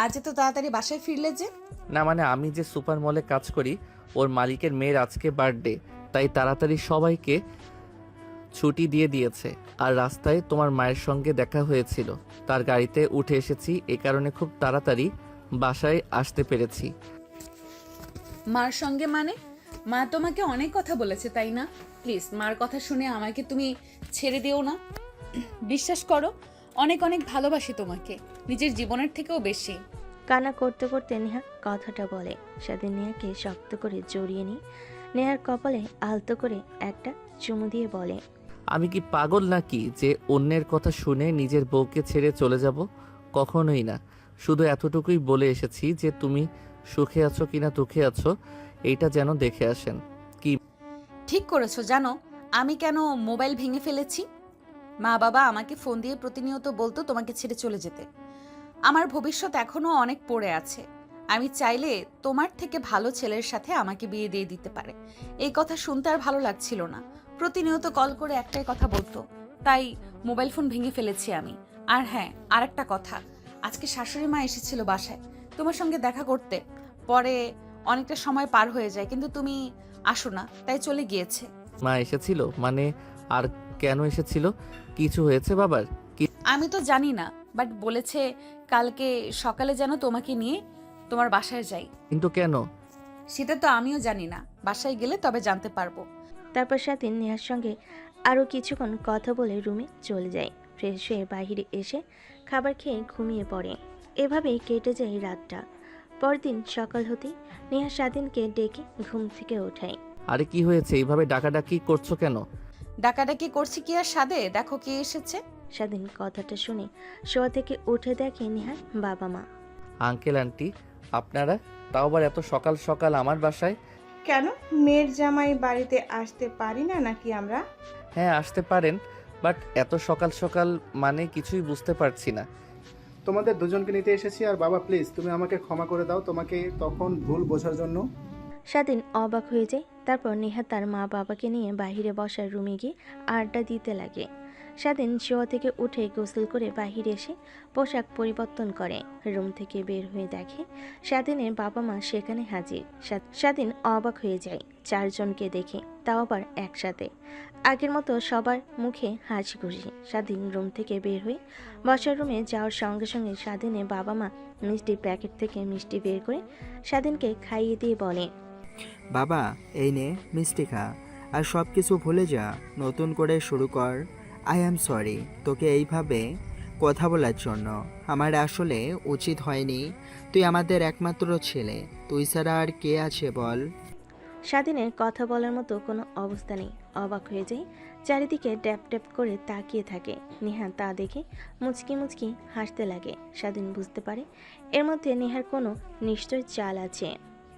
আজ এত তাড়াতাড়ি বাসায় ফিরলে যে? না মানে আমি যে সুপার মলে কাজ করি, ওর মালিকের মেয়ের আজকে বার্থডে, তাই তাড়াতাড়ি সবাইকে ছুটি দিয়ে দিয়েছে। আর রাস্তায় তোমার মায়ের সঙ্গে দেখা হয়েছিল, তার গাড়িতে উঠে এসেছি, এ কারণে খুব তাড়াতাড়ি বাসায় আসতে পেরেছি। মার সঙ্গে মানে? মা তোমাকে অনেক কথা বলেছে তাই না? প্লিজ মার কথা শুনে আমাকে তুমি ছেড়ে দিও না। বিশ্বাস করো, অনেক অনেক ভালোবাসি তোমাকে, নিজের জীবনের থেকেও বেশি। কান্না করতে করতে নেহা কথাটা বলে। স্বাধীন নেহাকে শক্ত করে জড়িয়ে নিয়ে নেহার কপালে আলতো করে একটা চুমু দিয়ে বলে, আমি কি পাগল নাকি যে অন্যের কথা শুনে নিজের বউকে ছেড়ে চলে যাব? কখনোই না। শুধু এতটুকুই বলে এসেছি যে তুমি সুখে আছো কিনা দুঃখে আছো, এইটা যেন দেখে আসেন। ঠিক করেছো। জানো আমি কেন মোবাইল ভেঙে ফেলেছি? মা বাবা আমাকে ফোন দিয়ে প্রতিনিয়ত বলতো তোমাকে ছেড়ে চলে যেতে। আমার ভবিষ্যৎ এখনো অনেক পড়ে আছে। আমি চাইলে তোমার থেকে ভালো ছেলের সাথে আমাকে বিয়ে দিয়ে দিতে পারে। এই কথা শুনতে আর ভালো লাগছিল না। প্রতিনিয়ত কল করে একটাই কথা বলতো, তাই মোবাইল ফোন ভেঙে ফেলেছি আমি। আর হ্যাঁ, আরেকটা কথা, আজকে শাশুড়ি মা এসেছিল বাসায় তোমার সঙ্গে দেখা করতে। পরে অনেকটা সময় পার হয়ে যায়, কিন্তু তুমি আসো না, তাই চলে গিয়েছে। মা এসেছিল মানে? আর কেন এসেছিল? কিছু হয়েছে বাবার? আমি তো জানি না, বাট বলেছে কালকে সকালে যেন তোমাকে নিয়ে তোমার বাসায় যাই। কিন্তু কেন? সেটা তো আমিও জানি না, বাসায় গেলে তবে জানতে পারবো। তারপর স্বাধীন নেহার সঙ্গে আরও কিছুক্ষণ কথা বলে রুমে চলে যায়। ফ্রেশ হয়ে বাহিরে এসে খাবার খেয়ে ঘুমিয়ে পড়ে। এভাবেই কেটে যায় রাতটা। পরদিন সকাল হতেই নেহা স্বাধীনকে ডেকে ঘুম থেকে ওঠায়। আরে কি হয়েছে? এইভাবে ডাকাডাকি করছো কেন? ডাকাডাকি করছি কি আর সাদে? দেখো কে এসেছে। স্বাধীন কথাটা শুনে শোয়া থেকে উঠে দেখে নেহার বাবা মা। আঙ্কেল আন্টি আপনারা? তাও আবার এত সকাল সকাল আমার বাসায়? কেন, মেয়ের জামাই বাড়িতে আসতে পারি না নাকি আমরা? হ্যাঁ আসতে পারেন, বাট এত সকাল সকাল মানে কিছুই বুঝতে পারছি না। তোমাদের দুজনকে নিতে এসেছি। আর বাবা প্লিজ তুমি আমাকে ক্ষমা করে দাও তোমাকে তখন ভুল বোঝার জন্য। স্বাধীন অবাক হয়ে যায়। তারপর নেহা তার মা বাবাকে নিয়ে বাইরে বসার রুমে গিয়ে আড্ডা দিতে লাগে। স্বাধীন শোয়া থেকে উঠে গোসল করে বাহিরে এসে পোশাক পরিবর্তন করে। রুম থেকে বের হয়ে দেখে স্বাধীনের বাবা মা সেখানে হাজির। স্বাধীন অবাক হয়ে যায় চারজনকে দেখে, তাও আবার একসাথে। আগের মতো সবার মুখে হাসি খুশি। স্বাধীন রুম থেকে বের হয়ে বসার রুমে যাওয়ার সঙ্গে সঙ্গে স্বাধীনের বাবা মা মিষ্টি প্যাকেট থেকে মিষ্টি বের করে স্বাধীনকে খাইয়ে দিয়ে বলে, বাবা এই নে মিষ্টি খা, আর সব কিছু ভুলে যা, নতুন করে শুরু কর। আই অ্যাম সরি তোকে এইভাবে কথা বলার জন্য। আমার আসলে উচিত হয়নি। তুই আমাদের একমাত্র ছেলে, তুই ছাড়া আর কে আছে বল? স্বাধীনের কথা বলার মতো কোনো অবস্থা নেই। অবাক হয়ে যায়, চারিদিকে ট্যাপ ট্যাপ করে তাকিয়ে থাকে। নেহা তা দেখে মুচকি মুচকি হাসতে লাগে। স্বাধীন বুঝতে পারে এর মধ্যে নেহার কোনো নিশ্চয় চাল আছে,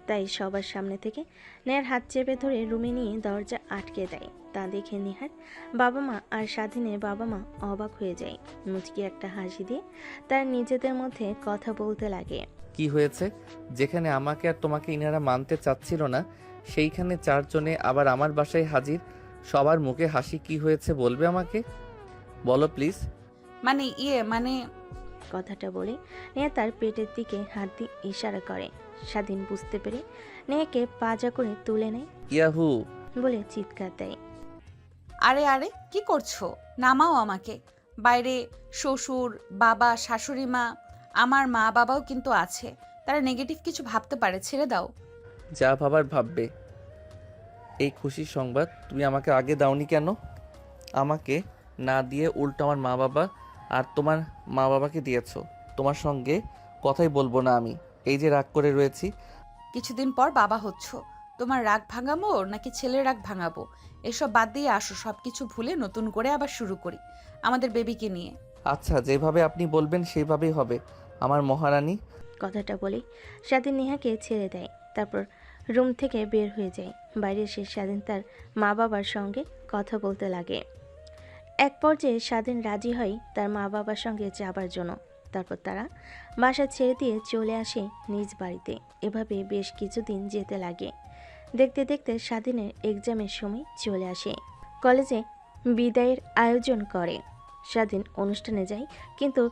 তাই সবার সামনে থেকে নেহার হাত চেপে ধরে রুমে নিয়ে দরজা আটকে দেয়। তা দেখে নেহার বাবা মা আর স্বাধীনের বাবা মা অবাক হয়ে যায়। মুচকি একটা হাসি দিয়ে তার নিজেদের মধ্যে কথা বলতে লাগে। কি হয়েছে? যেখানে আমাকে আর তোমাকে ইনারা মানতে চাচ্ছিল না, সেইখানে চারজনে আবার আমার বাসায় হাজির। সবার মুখে হাসি, কি হয়েছে বলবে আমাকে? বলো প্লিজ। মানে কথাটা বলে নেহা তার পেটের দিকে হাত দিয়ে ইশারা করে। স্বাধীন বুঝতে পেরে নেহাকে পাজা করে তুলে নেয় ইয়াহু বলে চিৎকার দেয়। আরে আরে কি করছো? নামাও আমাকে। বাইরে শ্বশুর বাবা শাশুড়ি মা, আমার মা বাবাও কিন্তু আছে, তারা নেগেটিভ কিছু ভাবতে পারে, ছেড়ে দাও। যা ভাবার ভাববে। এই খুশির সংবাদ তুমি আমাকে আগে দাওনি কেন? আমাকে না দিয়ে উল্টো আমার মা বাবা আর তোমার মা বাবাকে দিয়েছো। তোমার সঙ্গে কথাই বলবো না আমি, এই যে রাগ করে রয়েছি। কিছুদিন পর বাবা হচ্ছ, তোমার রাগ ভাঙাবো নাকি ছেলের রাগ ভাঙাবো? এসব বাদ দিয়ে আসো, সব কিছু ভুলে নতুন করে আবার শুরু করি আমাদের বেবিকে নিয়ে। আচ্ছা যেভাবে আপনি বলবেন সেইভাবেই হবে আমার মহারানী। কথাটা বলে স্বাধীন নেহাকে ছেড়ে দেয়। তারপর রুম থেকে বের হয়ে যায়। বাইরে এসে স্বাধীন তার মা বাবার সঙ্গে কথা বলতে লাগে। এক পর্যায়ে স্বাধীন রাজি হয় তার মা বাবার সঙ্গে যাবার জন্য। তারপর তারা বাসা ছেড়ে দিয়ে চলে আসে নিজ বাড়িতে। এভাবে বেশ কিছুদিন যেতে লাগে। দেখতে দেখতে স্বাধীনের এক্সামের সময় চলে আসে। কলেজে বিদায়ের আয়োজন করে। স্বাধীন অনুষ্ঠানে যায়, কিন্তু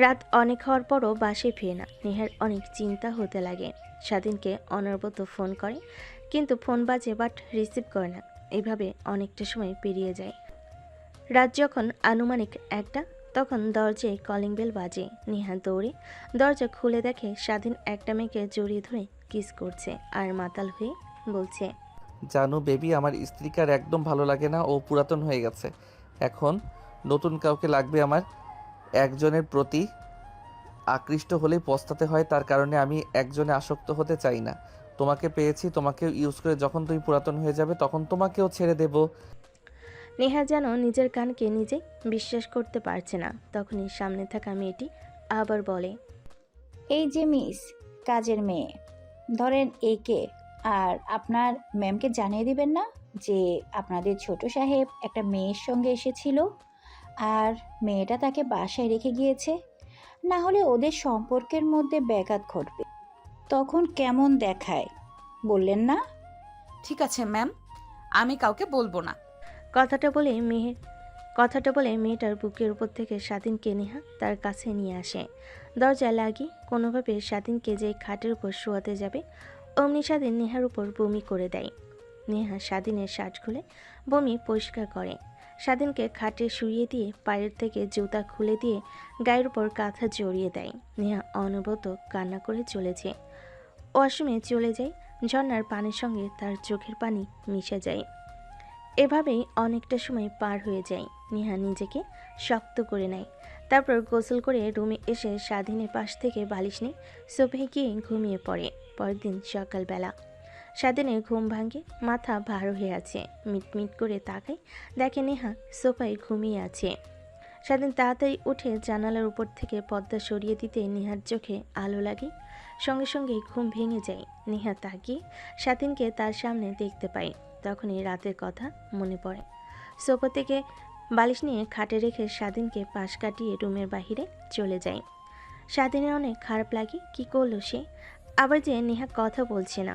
রাত অনেক হওয়ার পরও বাসে ফিরে না। নেহার অনেক চিন্তা হতে লাগে। স্বাধীনকে অনবরত ফোন করে, কিন্তু ফোন বাজে বাট রিসিভ করে না। এভাবে অনেকটা সময় পেরিয়ে যায়। রাত যখন আনুমানিক 1টা, তখন দরজায় কলিং বেল বাজে। নেহা দৌড়ে দরজা খুলে দেখে স্বাধীন একটা মেয়েকে জড়িয়ে ধরে কিস করছে আর মাতাল হয়ে বলছে, জানো বেবি, আমার স্ত্রীকে আর একদম ভালো লাগে না, ও পুরাতন হয়ে গেছে। এখন নতুন কাউকে লাগবে আমার। একজনের প্রতি আকৃষ্ট হলেই পস্তাতে হয়, তার কারণে আমি একজনে আসক্ত হতে চাই না। তোমাকে পেয়েছি, তোমাকেও ইউজ করে যখন তুমি পুরাতন হয়ে যাবে তখন তোমাকেও ছেড়ে দেব। নেহা যেন নিজের কানকে নিজে বিশ্বাস করতে পারছে না। তখনই সামনে থাকা মেয়েটি আবার বলে, এই যে মিস, কাজের মেয়ে, ধরেন একে। আর আপনার ম্যামকে জানিয়ে দিবেন না যে আপনাদের ছোট সাহেব একটা মেয়ের সঙ্গে এসেছিল আর মেয়েটা তাকে বাসায় রেখে গিয়েছে। না হলে ওদের সম্পর্কের মধ্যে ব্যাঘাত ঘটবে। তখন কেমন দেখায় বললেন না? ঠিক আছে ম্যাম, আমি কাউকে বলবো না। কথাটা বলে মেয়েটার বুকের উপর থেকে স্বাধীনকে নেহা তার কাছে নিয়ে আসে। দরজা লাগিয়ে কোনোভাবে স্বাধীনকে যে খাটের উপর শোয়াতে যাবে, অমনি স্বাধীন নেহার উপর বমি করে দেয়। নেহা স্বাধীনের শার্ট খুলে বমি পরিষ্কার করে। স্বাধীনকে খাটে শুইয়ে দিয়ে পায়ের থেকে জুতা খুলে দিয়ে গায়ের উপর কাঁথা জড়িয়ে দেয়। নেহা অনবরত কান্না করে চলেছে। ওয়াশরুমে চলে যায়। ঝর্ণার পানির সঙ্গে তার চোখের পানি মিশে যায়। এভাবেই অনেকটা সময় পার হয়ে যায়। নেহা নিজেকে শক্ত করে নেয়। তারপর গোসল করে রুমে এসে স্বাধীনের পাশ থেকে বালিশ নিয়ে সোফায় গিয়ে ঘুমিয়ে পড়ে। পরের দিন সকালবেলা স্বাধীনের ঘুম ভাঙে, মাথা ভার হয়ে আছে। মিটমিট করে তাকায়, দেখে নেহা সোফায় ঘুমিয়ে আছে। স্বাধীন তাড়াতাড়ি উঠে জানালার উপর থেকে পর্দা সরিয়ে দিতে নেহার চোখে আলো লাগে। সঙ্গে সঙ্গে ঘুম ভেঙে যায়। নেহা তাকিয়ে স্বাধীনকে তার সামনে দেখতে পায়। তখনই রাতের কথা মনে পড়ে। সোফা থেকে বালিশ নিয়ে খাটে রেখে স্বাধীনকে পাশ কাটিয়ে রুমের বাহিরে চলে যায়। স্বাধীনের অনেক খারাপ লাগে। কি করলো সে? আবার যে নেহা কথা বলছে না।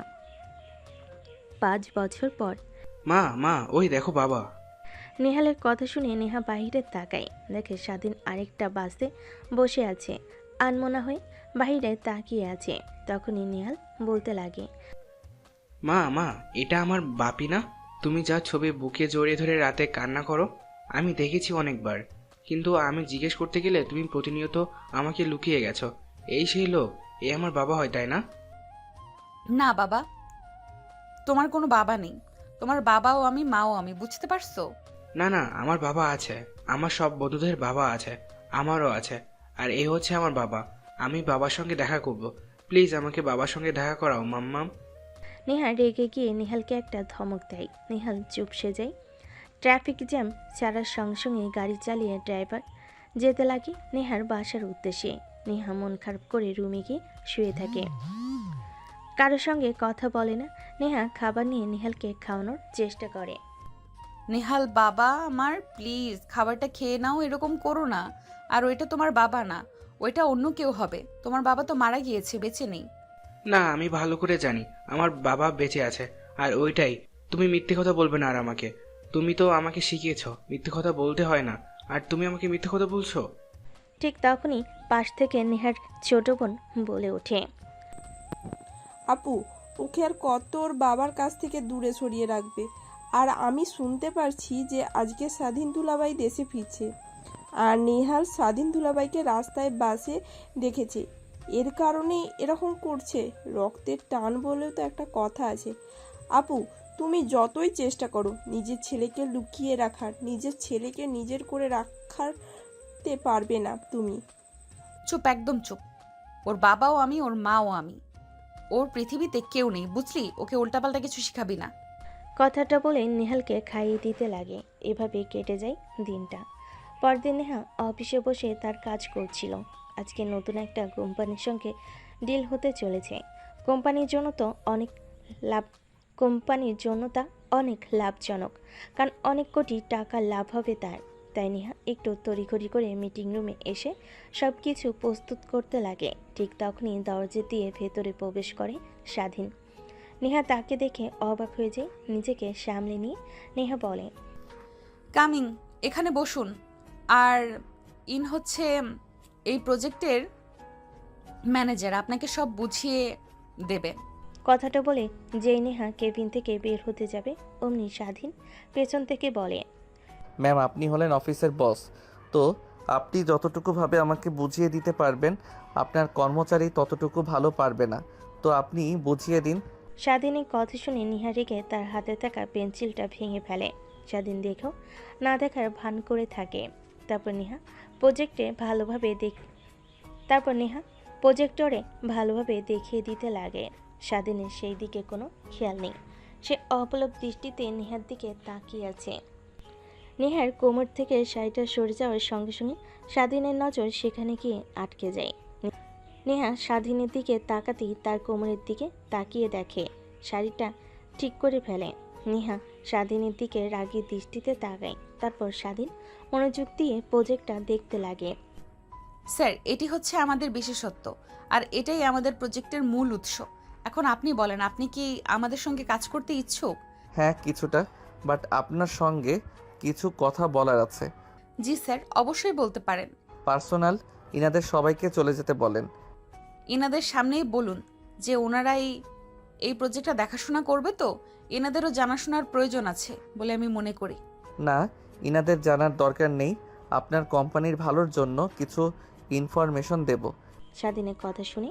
5 বছর পর মা মা, ওই দেখো বাবা। নেহালের কথা শুনে নেহা বাহিরে তাকায়, দেখে স্বাধীন আরেকটা বাসে বসে আছে, আনমনা হয়ে বাহিরে তাকিয়ে আছে। তখনই নেহাল বলতে লাগে, মা মা, এটা আমার বাপি না? তুমি যা ছবি বুকে জড়িয়ে ধরে রাতে কান্না করো, আমি দেখেছি অনেকবার। কিন্তু আমি জিজ্ঞেস করতে গেলে তুমি প্রতিনিয়ত আমাকে লুকিয়ে গেছো। এই সেই লোক, এ আমার বাবা হয়, তাই না? না বাবা, তোমার কোনো বাবা নেই। তোমার বাবাও আমি, মাও আমি, বুঝতে পারছো? না না, আমার বাবা আছে। আমার সব বন্ধুদের বাবা আছে, আমারও আছে। আর এ হচ্ছে আমার বাবা। আমি বাবার সঙ্গে দেখা করব। প্লিজ আমাকে বাবার সঙ্গে দেখা করাও মাম্মাম। নেহা রেগে গিয়ে নেহালকে একটা ধমক দেয়। নেহাল চুপসে যায়। ট্রাফিক জ্যাম ছাড়ার সঙ্গে সঙ্গে গাড়ি চালিয়ে ড্রাইভার যেতে লাগে নেহার বাসার উদ্দেশ্যে। নেহা মন খারাপ করে রুমে গিয়ে শুয়ে থাকে। কারোর সঙ্গে কথা বলে না। নেহা খাবার নিয়ে নেহালকে খাওয়ানোর চেষ্টা করে। নেহাল বাবা আমার, প্লিজ খাবারটা খেয়ে নাও, এরকম করো না। আর ওইটা তোমার বাবা না, ওইটা অন্য কেউ হবে। তোমার বাবা তো মারা গিয়েছে, বেঁচে নেই। না, আমি ভালো করে জানি আমার বাবা বেঁচে আছে। আর ওইটাই, তুমি মিথ্যে কথা বলবে না আর আমাকে। তুমি তো আমাকে শিখিয়েছ মিথ্যে কথা বলতে হয় না, আর তুমি আমাকে মিথ্যে কথা বলছো। ঠিক তখনই পাশ থেকে নেহার ছোট বোন বলে ওঠে, আপু, ওকে আর কত ওর বাবার কাছ থেকে দূরে সরিয়ে রাখবে? আর আমি শুনতে পারছি যে আজকে স্বাধীন দুলাভাই দেশে ফিরছে, আর নেহাল স্বাধীন দুলাভাইকে রাস্তায় বাসে দেখেছে। এর কারণে এরকম করছে। রক্তের টান বলেও তো একটা কথা আছে। আপু, তুমি যতই চেষ্টা করো নিজের ছেলেকে লুকিয়ে রাখার, নিজের ছেলেকে নিজের করে রাখতে পারবে না তুমি। চুপ, একদম চুপ। ওর বাবাও আমি, ওর মাও আমি। ওর পৃথিবীতে কেউ নেই, বুঝলি? ওকে উল্টাপাল্টা কিছু শিখাবি না। কথাটা বলে নেহালকে খাইয়ে দিতে লাগে। এভাবে কেটে যায় দিনটা। পরদিন নেহা অফিসে বসে তার কাজ করছিল। আজকে নতুন একটা কোম্পানির সঙ্গে ডিল হতে চলেছে। কোম্পানির জন্য তা অনেক লাভজনক, কারণ অনেক কোটি টাকা লাভ হবে তার। তাই নেহা একটু তড়িঘড়ি করে মিটিং রুমে এসে সব কিছু প্রস্তুত করতে লাগে। ঠিক তখনই দরজা দিয়ে ভেতরে প্রবেশ করে স্বাধীন। নেহা তাকে দেখে অবাক হয়ে যায়। নিজেকে সামলে নিয়ে নেহা বলে, কামিং, এখানে বসুন। আর হচ্ছে এই প্রজেক্টের ম্যানেজার, আপনাকে সব বুঝিয়ে দেবে। কথাটা বলে যেই নেহা কেবিন থেকে বের হতে যাবে অমনি স্বাধীন পেছন থেকে বলে, ম্যাম আপনি হলেন অফিসের বস, তো আপনি যতটুকুভাবে আমাকে বুঝিয়ে দিতে পারবেন আপনার কর্মচারী ততটুকু ভালো পারবে না, তো আপনি বুঝিয়ে দিন। স্বাধীনের কথা শুনে নেহা রেগে তার হাতে থাকা পেন্সিলটা ভেঙে ফেলে। স্বাধীন দেখেও না দেখার ভান করে থাকে। তারপর নেহা প্রজেক্টরে ভালোভাবে দেখিয়ে দিতে লাগে। স্বাধীনের সেই দিকে কোনো খেয়াল নেই। সে অপলক দৃষ্টিতে নেহার দিকে তাকিয়ে আছে। নেহার কোমর থেকে শাড়িটা সরে যাওয়ার সঙ্গে সঙ্গে স্বাধীনের নজর সেখানে গিয়ে আটকে যায়। নেহা স্বাধীনের দিকে তাকাতেই তার কোমরের দিকে তাকিয়ে দেখে শাড়িটা ঠিক করে ফেলে। নেহা স্বাধীনের দিকে রাগী দৃষ্টিতে তাকায়। তারপর স্বাধীন মনোযোগ দিয়ে প্রজেক্টটা দেখতে লাগে। স্যার, এটি হচ্ছে আমাদের বিশেষত্ব, আর এটাই আমাদের প্রজেক্টের মূল উৎস। এখন আপনি বলেন, আপনি কি আমাদের সঙ্গে কাজ করতে ইচ্ছুক? হ্যাঁ কিছুটা, বাট আপনার সঙ্গে কিছু কথা বলার আছে। জি স্যার, অবশ্যই বলতে পারেন। পার্সোনাল, ইনাদের সবাইকে চলে যেতে বলেন। এনাদের সামনেই বলুন যে ওনারাই এই প্রজেক্টটা দেখাশোনা করবে, তো এনাদেরও জানাশোনার প্রয়োজন আছে বলে আমি মনে করি। না, ইনাদের জানার দরকার নেই, আপনার কোম্পানির ভালোর জন্য কিছু ইনফরমেশন দেব। স্বাধীনের কথা শুনে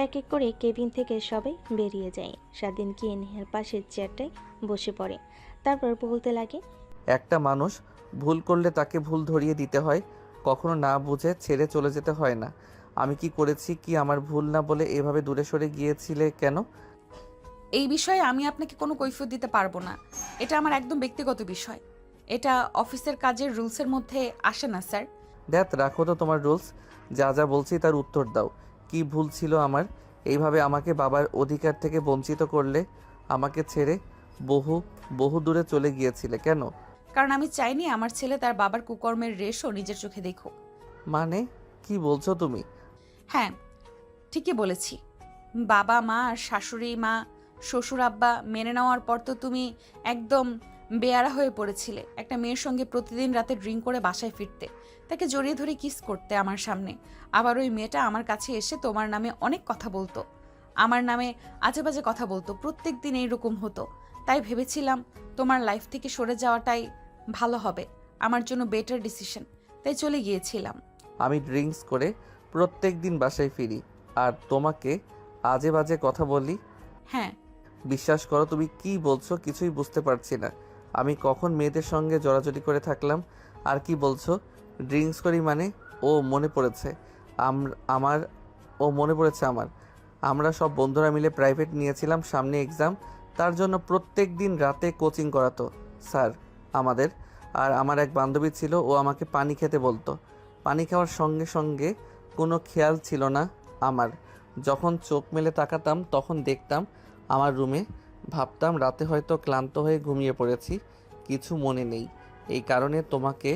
এক এক করে কেবিন থেকে সবাই বেরিয়ে যায়। স্বাধীন গিয়ে নেহার পাশের চেয়ারটায় বসে পড়ে। তারপর বলতে লাগে, একটা মানুষ ভুল করলে তাকে ভুল ধরিয়ে দিতে হয়, কখনো না বুঝে ছেড়ে চলে যেতে হয় না। আমি কি করেছি, কি আমার ভুল না বলে এভাবে দূরে সরে গিয়েছিলে কেন? এই বিষয়ে আমি আপনাকে কোনো কৈফিয়ত দিতে পারবো না। এটা আমার একদম ব্যক্তিগত বিষয়। এটা অফিসের কাজের রুলসের মধ্যে আসে না স্যার। দেখ, রাখো তো তোমার রুলস, যা যা বলছি তার উত্তর দাও। কি ভুল ছিল আমার? এইভাবে আমাকে বাবার অধিকার থেকে বঞ্চিত করলে, আমাকে ছেড়ে বহু দূরে চলে গিয়েছিলে কেন? কারণ আমি চাইনি আমার ছেলে তার বাবার কুকর্মের রেশও নিজের চোখে দেখুক। মানে কি বলছো তুমি? হ্যাঁ, ঠিকই বলেছি। বাবা মা আর শাশুড়ি মা, শ্বশুর আব্বা মেনে নেওয়ার পর তো তুমি একদম বেয়ারা হয়ে পড়েছিলে। একটা মেয়ের সঙ্গে প্রতিদিন রাতে ড্রিঙ্ক করে বাসায় ফিরতে, তাকে জড়িয়ে ধরে কিস করতে আমার সামনে। আবার ওই মেয়েটা আমার কাছে এসে তোমার নামে অনেক কথা বলতো, আমার নামে আজে বাজে কথা বলতো। প্রত্যেক দিন এইরকম হতো। তাই ভেবেছিলাম তোমার লাইফ থেকে সরে যাওয়াটাই ভালো হবে, আমার জন্য বেটার ডিসিশন। তাই চলে গিয়েছিলাম। আমি ড্রিঙ্কস করে প্রত্যেক দিন বাসায় ফিরি আর তোমাকে আজে বাজে কথা বলি? হ্যাঁ। বিশ্বাস করো, তুমি কি বলছো কিছুই বুঝতে পারছি না। আমি কখন মেয়েদের সঙ্গে জড়াজড়ি করে থাকলাম? আর কি বলছো ড্রিঙ্কস করি মানে? ও মনে পড়েছে আমার আমরা সব বন্ধুরা মিলে প্রাইভেট নিয়েছিলাম, সামনে এক্সাম, তার জন্য প্রত্যেক দিন রাতে কোচিং করাতো স্যার আমাদের। আর আমার এক বান্ধবী ছিল, ও আমাকে পানি খেতে বলতো। পানি খাওয়ার সঙ্গে সঙ্গে কোনো খেয়াল ছিল না আমার। যখন চোখ মেলে তাকাতাম তখন দেখতাম আমার রুমে। ভাবতাম রাতে হয়তো ক্লান্ত হয়ে ঘুমিয়ে পড়েছি, কিছু মনে নেই। এই কারণে তোমাকে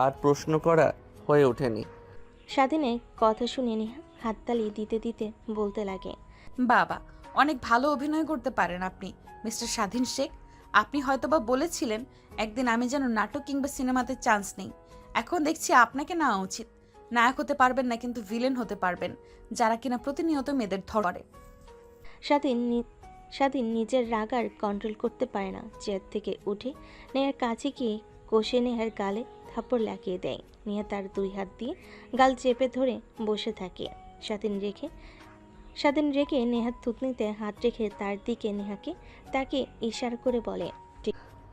আর প্রশ্ন করা হয়ে ওঠেনি। স্বাধীনের কথা শুনে নেহা হাততালি দিতে দিতে বলতে লাগে, বাবা, অনেক ভালো অভিনয় করতে পারেন আপনি মিস্টার স্বাধীন শেখ। আপনি হয়তোবা বলেছিলেন একদিন আমি যেন নাটক কিংবা সিনেমাতে চান্স নেই। এখন দেখছি আপনাকে নেওয়া উচিত। নায়ক হতে পারবেন না, কিন্তু ভিলেন হতে পারবেন, যারা কিনা প্রতিনিয়ত মেয়েদের ধরে। স্বাধীন নিজের রাগ আর কন্ট্রোল করতে পারে না। চেয়ার থেকে উঠে নেহার কাছে গিয়ে কষে নেহার গালে থাপ্পড় লাগিয়ে দেয়। নেহা তার দুই হাত দিয়ে গাল চেপে ধরে বসে থাকে। স্বাধীন রেখে নেহার থুতনিতে হাত রেখে তার দিকে নেহাকে তাকে ইশারা করে বলে,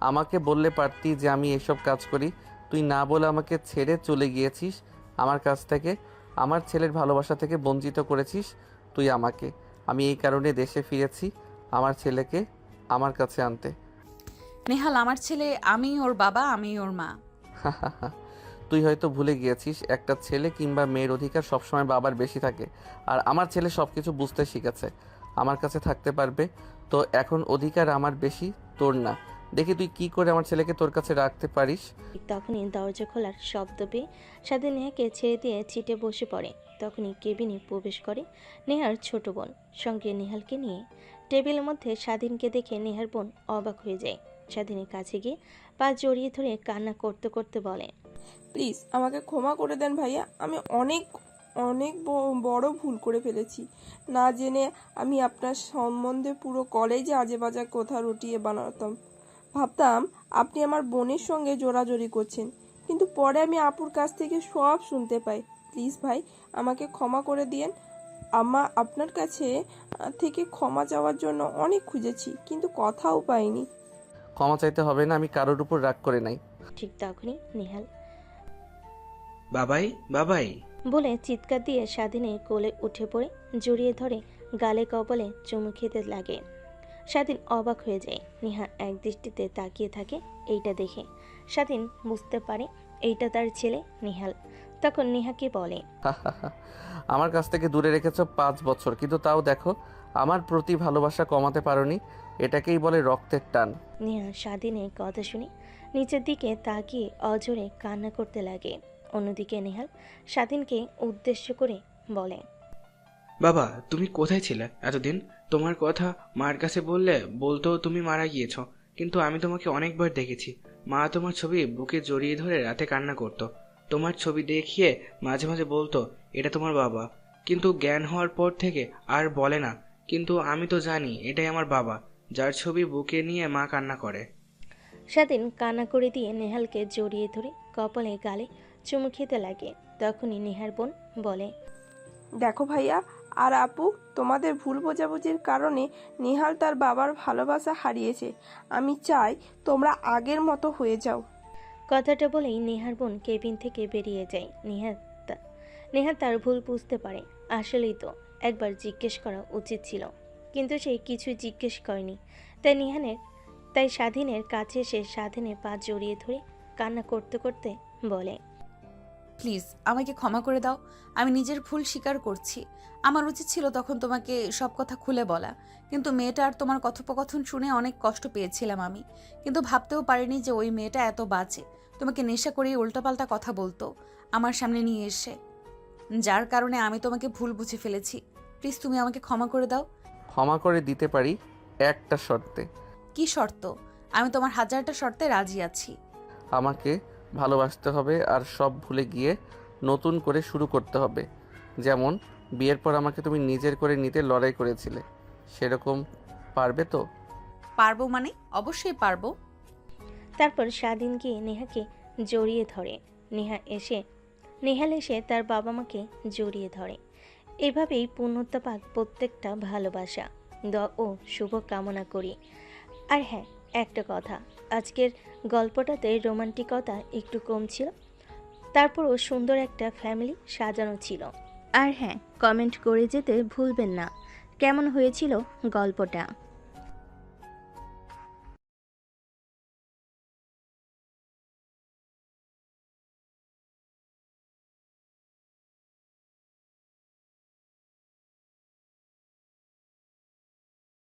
আমাকে বললে পারতি যে আমি এসব কাজ করি। তুই না বলে আমাকে ছেড়ে চলে গিয়েছিস আমার কাছ থেকে, আমার ছেলের ভালোবাসা থেকে বঞ্চিত করেছিস তুই আমাকে। আমি এই কারণে দেশে ফিরেছি আমার ছেলেকে আমার কাছে আনতে। নেহাল আমার ছেলে, আমি ওর বাবা, আমি ওর মা। তুই হয়তো ভুলে গিয়েছিস একটা ছেলে কিংবা মেয়ের অধিকার সবসময় বাবার বেশি থাকে, আর আমার ছেলে সব কিছু বুঝতে শিখেছে, আমার কাছে থাকতে পারবে। তো এখন অধিকার আমার বেশি, তোর না। দেখি তুই কি করে আমার ছেলেকে তোর কাছে রাখতে পারিস। ঠিক তখনই দরজা খোলার শব্দ পেয়ে স্বাধীন নেহাকে ছেড়ে দিয়ে ছিটে বসে পড়ে। তখনই কেবিনে প্রবেশ করে নেহার ছোট বোন, সঙ্গে নেহালকে নিয়ে। টেবিলের মধ্যে স্বাধীনকে দেখে নেহার বোন অবাক হয়ে যায়। স্বাধীনের কাছে গিয়ে পা জড়িয়ে ধরে কান্না করতে করতে বলে, প্লিজ আমাকে ক্ষমা করে দেন ভাইয়া, আমি অনেক অনেক বড় ভুল করে ফেলেছি। না জেনে আমি আপনার সম্বন্ধে পুরো কলেজে আজে বাজে কথা রটিয়ে বানাতাম। ভাবতাম আপনি আমার বোনের সঙ্গে জোরাজোরি করছেন, কিন্তু পরে আমি আপুর কাছ থেকে সব শুনতে পাই। প্লিজ ভাই আমাকে ক্ষমা করে দিয়েন। আপনার কাছে থেকে ক্ষমা চাওয়ার জন্য অনেক খুঁজেছি, কিন্তু কথাও পাইনি। ক্ষমা চাইতে হবে না, আমি কারোর উপর রাগ করে নাই। ঠিক তখনই নেহাল বাবাই বাবাই বলে চিৎকার দিয়ে স্বাধীনের কোলে উঠে পড়ে জড়িয়ে ধরে গালে কপালে চুমু খেতে লাগে। স্বাধীন অবাক হয়ে যায়। নেহা এক দৃষ্টিতে তাকিয়ে থাকে এইটা দেখে। স্বাধীন বুঝতে পারে এইটা তার ছেলে নেহাল। তখন নেহাকে বলে, আমার কাছ থেকে দূরে রেখেছো 5 বছর, কিন্তু তাও দেখো আমার প্রতি ভালোবাসা কমাতে পারোনি। এটাকেই বলে রক্তের টান। নেহা স্বাধীনের কথা শুনে নিচের দিকে তাকিয়ে অজোরে কান্না করতে লাগে। অন্যদিকে নেহাল স্বাধীনকে উদ্দেশ্য করে বলে, বাবা তুমি কোথায় ছিলে এতদিন? তোমার কথা মার কাছে বলতো তুমি মারা গিয়েছো, কিন্তু আমি তোমাকে অনেকবার দেখেছি। মা তোমার ছবি বুকে জড়িয়ে ধরে রাতে কান্না করতো। তোমার ছবি দেখিয়ে মাঝে মাঝে বলতো এটা তোমার বাবা, কিন্তু জ্ঞান হওয়ার পর থেকে আর বলে না। কিন্তু আমি তো জানি এটাই আমার বাবা, যার ছবি বুকে নিয়ে মা কান্না করে। স্বাধীন কান্না করে দিয়ে নেহালকে জড়িয়ে ধরে কপালে গালে চুমু খেতে লাগে। তখনই নেহার বোন বলে, দেখো ভাইয়া আর আপু, তোমাদের ভুল বোঝাবুঝির কারণে নেহাল তার বাবার ভালোবাসা হারিয়েছে। আমি চাই তোমরা আগের মতো হয়ে যাও। কথাটা বলেই নেহার বোন কেবিন থেকে বেরিয়ে যায়। নেহা তার ভুল বুঝতে পারে। আসলেই তো একবার জিজ্ঞেস করা উচিত ছিল, কিন্তু সে কিছুই জিজ্ঞেস করেনি। তাই স্বাধীনের কাছে এসে স্বাধীনের পা জড়িয়ে ধরে কান্না করতে করতে বলে, প্লিজ আমাকে ক্ষমা করে দাও। আমি নিজের ভুল স্বীকার করছি। আমার উচিত ছিল তখন তোমাকে সব কথা খুলে বলা, কিন্তু মেয়েটা আর তোমার কথোপকথন শুনে অনেক কষ্ট পেয়েছিলাম আমি। কিন্তু ভাবতেও পারিনি যে ওই মেয়েটা এত বাজে, তোমাকে নেশা করে উল্টাপাল্টা কথা বলতো আমার সামনে নিয়ে এসে, যার কারণে আমি তোমাকে ভুল বুঝে ফেলেছি। প্লিজ তুমি আমাকে ক্ষমা করে দাও। ক্ষমা করে দিতে পারি একটা শর্তে। কি শর্ত? আমি তোমার 1000টা শর্তে রাজি আছি। আমাকে ভালোবাসতে হবে আর সব ভুলে গিয়ে নতুন করে শুরু করতে হবে। যেমন বিয়ের পর আমাকে তুমি নিজের করে নিতে লড়াই করেছিলে, সেরকম পারবে তো? পারবো মানে অবশ্যই পারবো। তারপর স্বাধীন গিয়ে নেহাকে জড়িয়ে ধরে। নেহাল এসে তার বাবা মাকে জড়িয়ে ধরে। এভাবেই পূর্ণতা পাক প্রত্যেকটা ভালোবাসা। ও শুভ কামনা করি। আর হ্যাঁ, একটা কথা, আজকের গল্পটাতে রোমান্টিকতা একটু কম ছিল, তারপরও সুন্দর একটা ফ্যামিলি সাজানো ছিল। আর হ্যাঁ, কমেন্ট করে যেতে ভুলবেন না কেমন হয়েছিল গল্পটা।